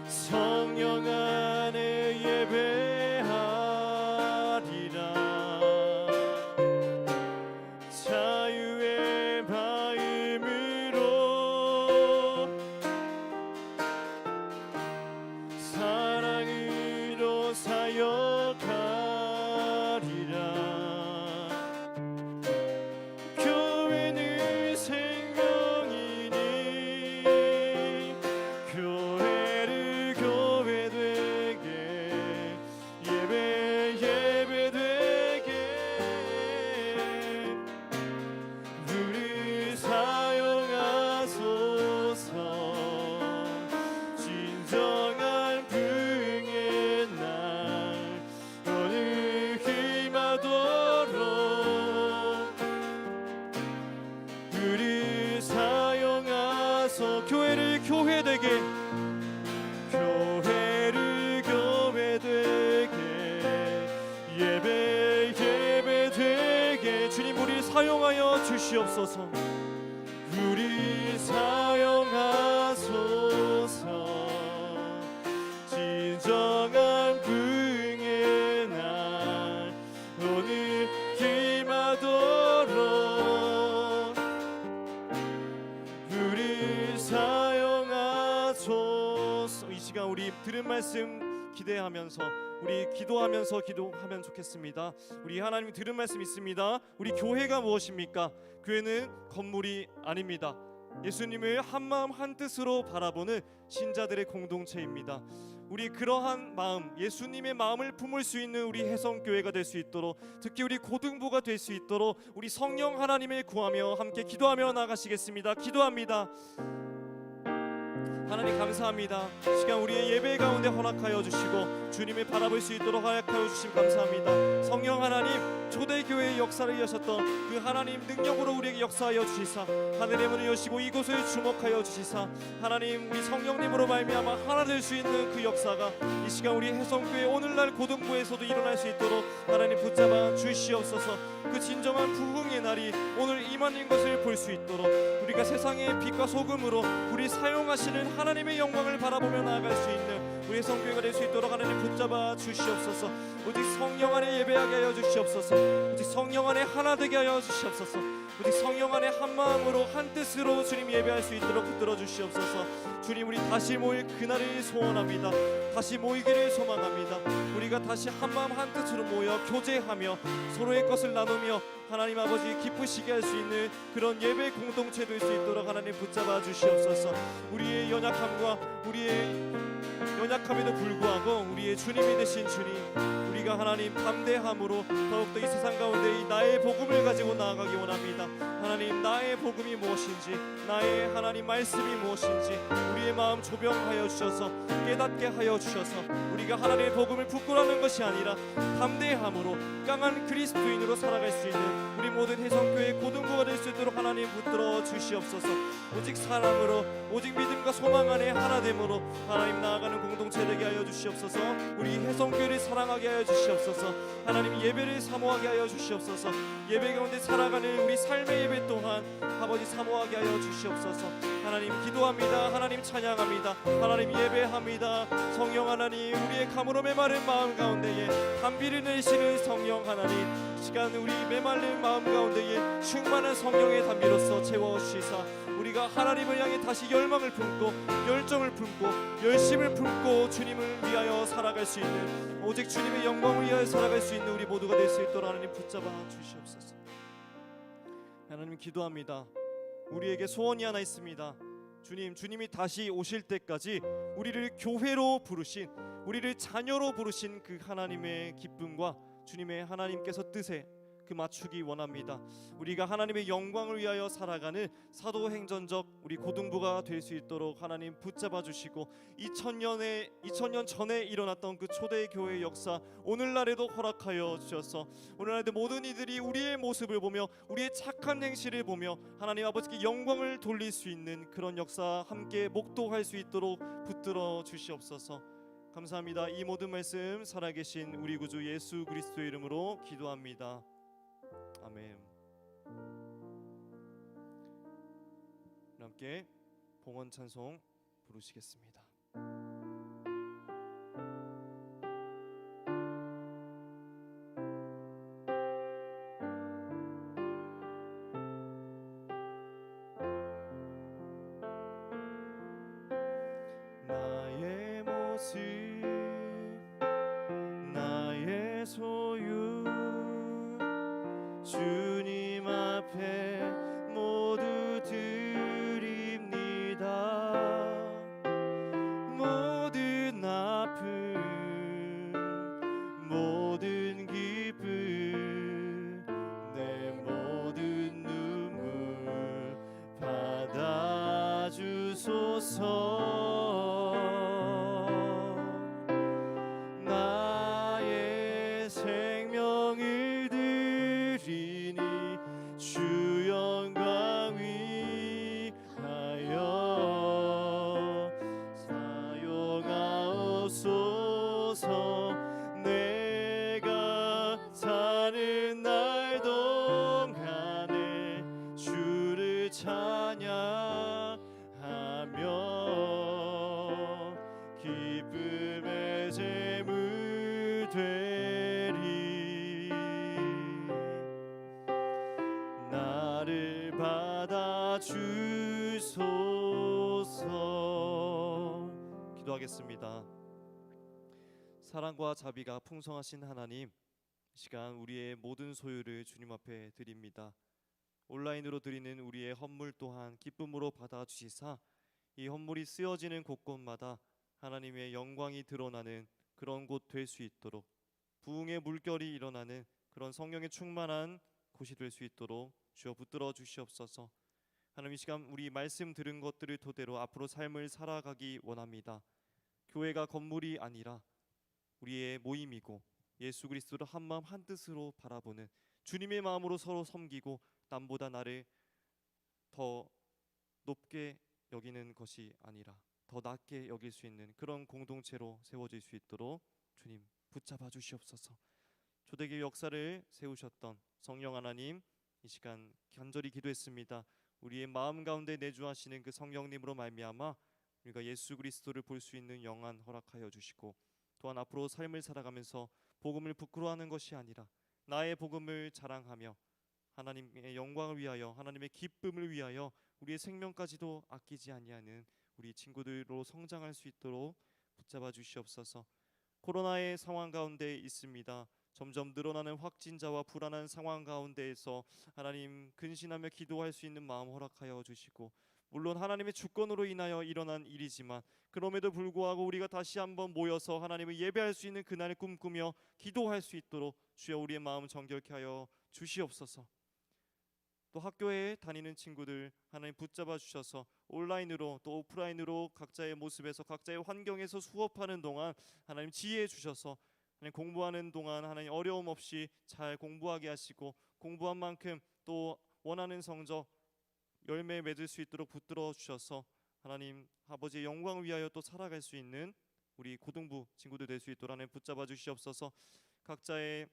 성령 안에 예배하리라. 자유의 마음으로 사랑으로 사역하리라. 교회는 생명이니 교회를 교회 되게 예배 되게 우리 사용하소서. 진정한 부흥의 날 오늘 임하도록 우리 사용하소. 교회를 교회 되게 교회를 교회 되게 예배 되게 주님 우리 사용하여 주시옵소서. 우리 사용하소서. 진정 들은 말씀 기대하면서 우리 기도하면서 기도하면 좋겠습니다. 우리 하나님 들은 말씀 있습니다. 우리 교회가 무엇입니까? 교회는 건물이 아닙니다. 예수님을 한마음 한뜻으로 바라보는 신자들의 공동체입니다. 우리 그러한 마음, 예수님의 마음을 품을 수 있는 우리 해성교회가 될 수 있도록, 특히 우리 고등부가 될 수 있도록 우리 성령 하나님을 구하며 함께 기도하며 나가시겠습니다. 기도합니다. 하나님 감사합니다. 시간 우리의 예배 가운데 허락하여 주시고 주님을 바라볼 수 있도록 허락하여 주심 감사합니다. 성령 하나님, 초대교회의 역사를 이어셨던 그 하나님 능력으로 우리에게 역사하여 주시사 하늘의 문을 여시고 이곳을 주목하여 주시사 하나님 우리 성령님으로 말미암아 하나 될 수 있는 그 역사가 이 시간 우리 해성교회 오늘날 고등부에서도 일어날 수 있도록 하나님 붙잡아 주시옵소서. 그 진정한 부흥의 날이 오늘 임하는 것을 볼 수 있도록 우리가 세상의 빛과 소금으로 우리 사용하시는 하나님의 영광을 바라보며 나아갈 수 있는 우리 성교회가 될 수 있도록 하나님 붙잡아 주시옵소서. 오직 성령 안에 예배하게 하여 주시옵소서. 오직 성령 안에 하나 되게 하여 주시옵소서. 오직 성령 안에 한 마음으로 한 뜻으로 주님 예배할 수 있도록 붙들어 주시옵소서. 주님, 우리 다시 모일 그날을 소원합니다. 다시 모이기를 소망합니다. 우리가 다시 한 마음 한 뜻으로 모여 교제하며 서로의 것을 나누며 하나님 아버지 기쁘시게 할 수 있는 그런 예배 공동체 될 수 있도록 하나님 붙잡아 주시옵소서. 우리의 연약함에도 불구하고 우리의 주님이 되신 주님, 우리가 하나님 담대함으로 더욱더 이 세상 가운데 이 나의 복음을 가지고 나아가기 원합니다. 하나님, 나의 복음이 무엇인지, 나의 하나님 말씀이 무엇인지 우리의 마음 조명하여 주셔서 깨닫게 하여 주셔서 우리가 하나님의 복음을 부끄러워하는 것이 아니라 담대함으로 강한 그리스도인으로 살아갈 수 있는 우리 모든 해성교회 고등부가 될 수 있도록 하나님 붙들어 주시옵소서. 오직 사랑으로, 오직 믿음과 소망 안에 하나됨으로 하나님 나아가는 공동체 되게 하여 주시옵소서. 우리 해성교회를 사랑하게 하여 주시옵소서. 하나님 예배를 사모하게 하여 주시옵소서. 예배 가운데 살아가는 우리 삶의 예배 또한 아버지 사모하게 하여 주시옵소서. 하나님 기도합니다. 하나님 찬양합니다. 하나님 예배합니다. 성령 하나님, 우리의 가물어 메마른 마음 가운데에 담비를 내시는 성령 하나님, 시간 우리 메말른 마음 가운데에 충만한 성령의 담비로서 채워주시사 우리가 하나님을 향해 다시 열망을 품고 열정을 품고 열심을 품고 주님을 위하여 살아갈 수 있는, 오직 주님의 영광을 위하여 살아갈 수 있는 우리 모두가 될 수 있도록 하나님 붙잡아 주시옵소서. 하나님 기도합니다. 우리에게 소원이 하나 있습니다. 주님이 다시 오실 때까지 우리를 교회로 부르신, 우리를 자녀로 부르신 그 하나님의 기쁨과 주님의 하나님께서 뜻에 그 맞추기 원합니다. 우리가 하나님의 영광을 위하여 살아가는 사도행전적 우리 고등부가 될 수 있도록 하나님 붙잡아 주시고 2000년 전에 일어났던 그 초대교회의 역사 오늘날에도 허락하여 주셔서 오늘날에도 모든 이들이 우리의 모습을 보며 우리의 착한 행실을 보며 하나님 아버지께 영광을 돌릴 수 있는 그런 역사 함께 목도할 수 있도록 붙들어 주시옵소서. 감사합니다. 이 모든 말씀 살아계신 우리 구주 예수 그리스도의 이름으로 기도합니다. 아멘. 함께 봉헌 찬송 부르시겠습니다. 나의 모습, 나의 소유, 주님 앞에 모두 드립니다. 모든 아픔, 모든 기쁨, 내 모든 눈물 받아주소서. 나의 생명을 드리니 주 영광 위하여 사용하옵소서. 내가 사는 날 동안에 주를 찬양하며 기쁨의 제물 되리. 나를 받아주소서. 기도하겠습니다. 사랑과 자비가 풍성하신 하나님, 이 시간 우리의 모든 소유를 주님 앞에 드립니다. 온라인으로 드리는 우리의 헌물 또한 기쁨으로 받아주시사 이 헌물이 쓰여지는 곳곳마다 하나님의 영광이 드러나는 그런 곳 될 수 있도록, 부흥의 물결이 일어나는 그런 성령의 충만한 곳이 될 수 있도록 주여 붙들어 주시옵소서. 하나님, 이 시간 우리 말씀 들은 것들을 토대로 앞으로 삶을 살아가기 원합니다. 교회가 건물이 아니라 우리의 모임이고 예수 그리스도를 한 마음 한 뜻으로 바라보는, 주님의 마음으로 서로 섬기고 남보다 나를 더 높게 여기는 것이 아니라 더 낮게 여길 수 있는 그런 공동체로 세워질 수 있도록 주님 붙잡아 주시옵소서. 초대교회 역사를 세우셨던 성령 하나님, 이 시간 간절히 기도했습니다. 우리의 마음 가운데 내주하시는 그 성령님으로 말미암아 우리가 예수 그리스도를 볼 수 있는 영안 허락하여 주시고, 또한 앞으로 삶을 살아가면서 복음을 부끄러워하는 것이 아니라 나의 복음을 자랑하며 하나님의 영광을 위하여, 하나님의 기쁨을 위하여 우리의 생명까지도 아끼지 아니하는 우리 친구들로 성장할 수 있도록 붙잡아 주시옵소서. 코로나의 상황 가운데 있습니다. 점점 늘어나는 확진자와 불안한 상황 가운데에서 하나님 근신하며 기도할 수 있는 마음 허락하여 주시고, 물론 하나님의 주권으로 인하여 일어난 일이지만 그럼에도 불구하고 우리가 다시 한번 모여서 하나님을 예배할 수 있는 그날을 꿈꾸며 기도할 수 있도록 주여 우리의 마음 정결케 하여 주시옵소서. 또 학교에 다니는 친구들 하나님 붙잡아 주셔서 온라인으로 또 오프라인으로 각자의 모습에서 각자의 환경에서 수업하는 동안 하나님 지혜 주셔서 하나님 공부하는 동안 하나님 어려움 없이 잘 공부하게 하시고, 공부한 만큼 또 원하는 성적 열매 맺을 수 있도록 붙들어 주셔서 하나님 아버지의 영광을 위하여 또 살아갈 수 있는 우리 고등부 친구들 될 수 있도록 하나님 붙잡아 주시옵소서. 각자의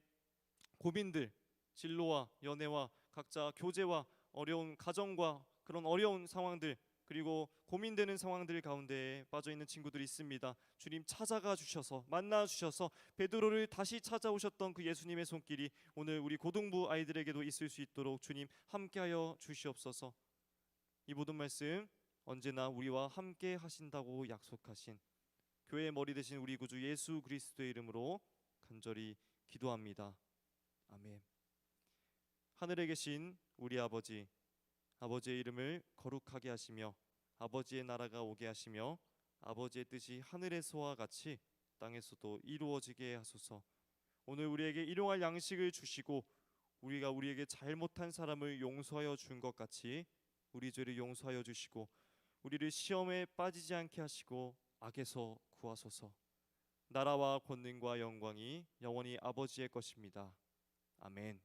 고민들, 진로와 연애와 각자 교제와 어려운 가정과 그런 어려운 상황들, 그리고 고민되는 상황들 가운데 빠져 있는 친구들이 있습니다. 주님 찾아가 주셔서 만나 주셔서 베드로를 다시 찾아오셨던 그 예수님의 손길이 오늘 우리 고등부 아이들에게도 있을 수 있도록 주님 함께하여 주시옵소서. 이 모든 말씀 언제나 우리와 함께 하신다고 약속하신 교회의 머리 되신 우리 구주 예수 그리스도의 이름으로 간절히 기도합니다. 아멘. 하늘에 계신 우리 아버지, 아버지의 이름을 거룩하게 하시며 아버지의 나라가 오게 하시며 아버지의 뜻이 하늘에서와 같이 땅에서도 이루어지게 하소서. 오늘 우리에게 일용할 양식을 주시고 우리가 우리에게 잘못한 사람을 용서하여 준 것 같이 우리 죄를 용서하여 주시고 우리를 시험에 빠지지 않게 하시고 악에서 구하소서. 나라와 권능과 영광이 영원히 아버지의 것입니다. 아멘.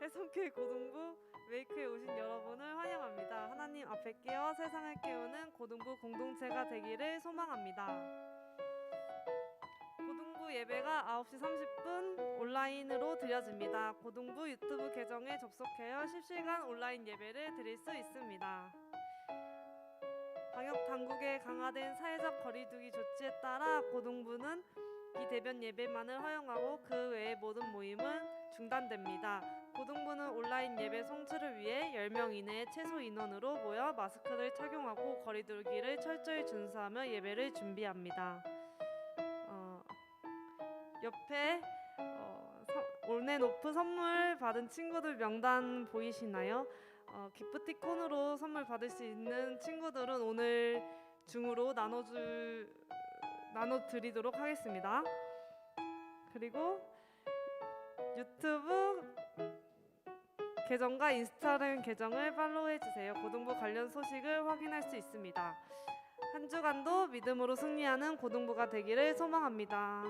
해성교회 고등부 웨이크에 오신 여러분을 환영합니다. 하나님 앞에 깨어 세상을 깨우는 고등부 공동체가 되기를 소망합니다. 고등부 예배가 9시 30분 온라인으로 드려집니다. 고등부 유튜브 계정에 접속하여 실시간 온라인 예배를 드릴 수 있습니다. 방역 당국의 강화된 사회적 거리두기 조치에 따라 고등부는 비대면 예배만을 허용하고 그 외의 모든 모임은 중단됩니다. 고등부는 온라인 예배 성취를 위해 10명 이내의 최소 인원으로 모여 마스크를 착용하고 거리두기를 철저히 준수하며 예배를 준비합니다. 옆에 온앤오프 선물 받은 친구들 명단 보이시나요? 기프티콘으로 선물 받을 수 있는 친구들은 오늘 중으로 나눠드리도록 하겠습니다. 그리고 유튜브 계정과 인스타그램 계정을 팔로우해주세요. 고등부 관련 소식을 확인할 수 있습니다. 한 주간도 믿음으로 승리하는 고등부가 되기를 소망합니다.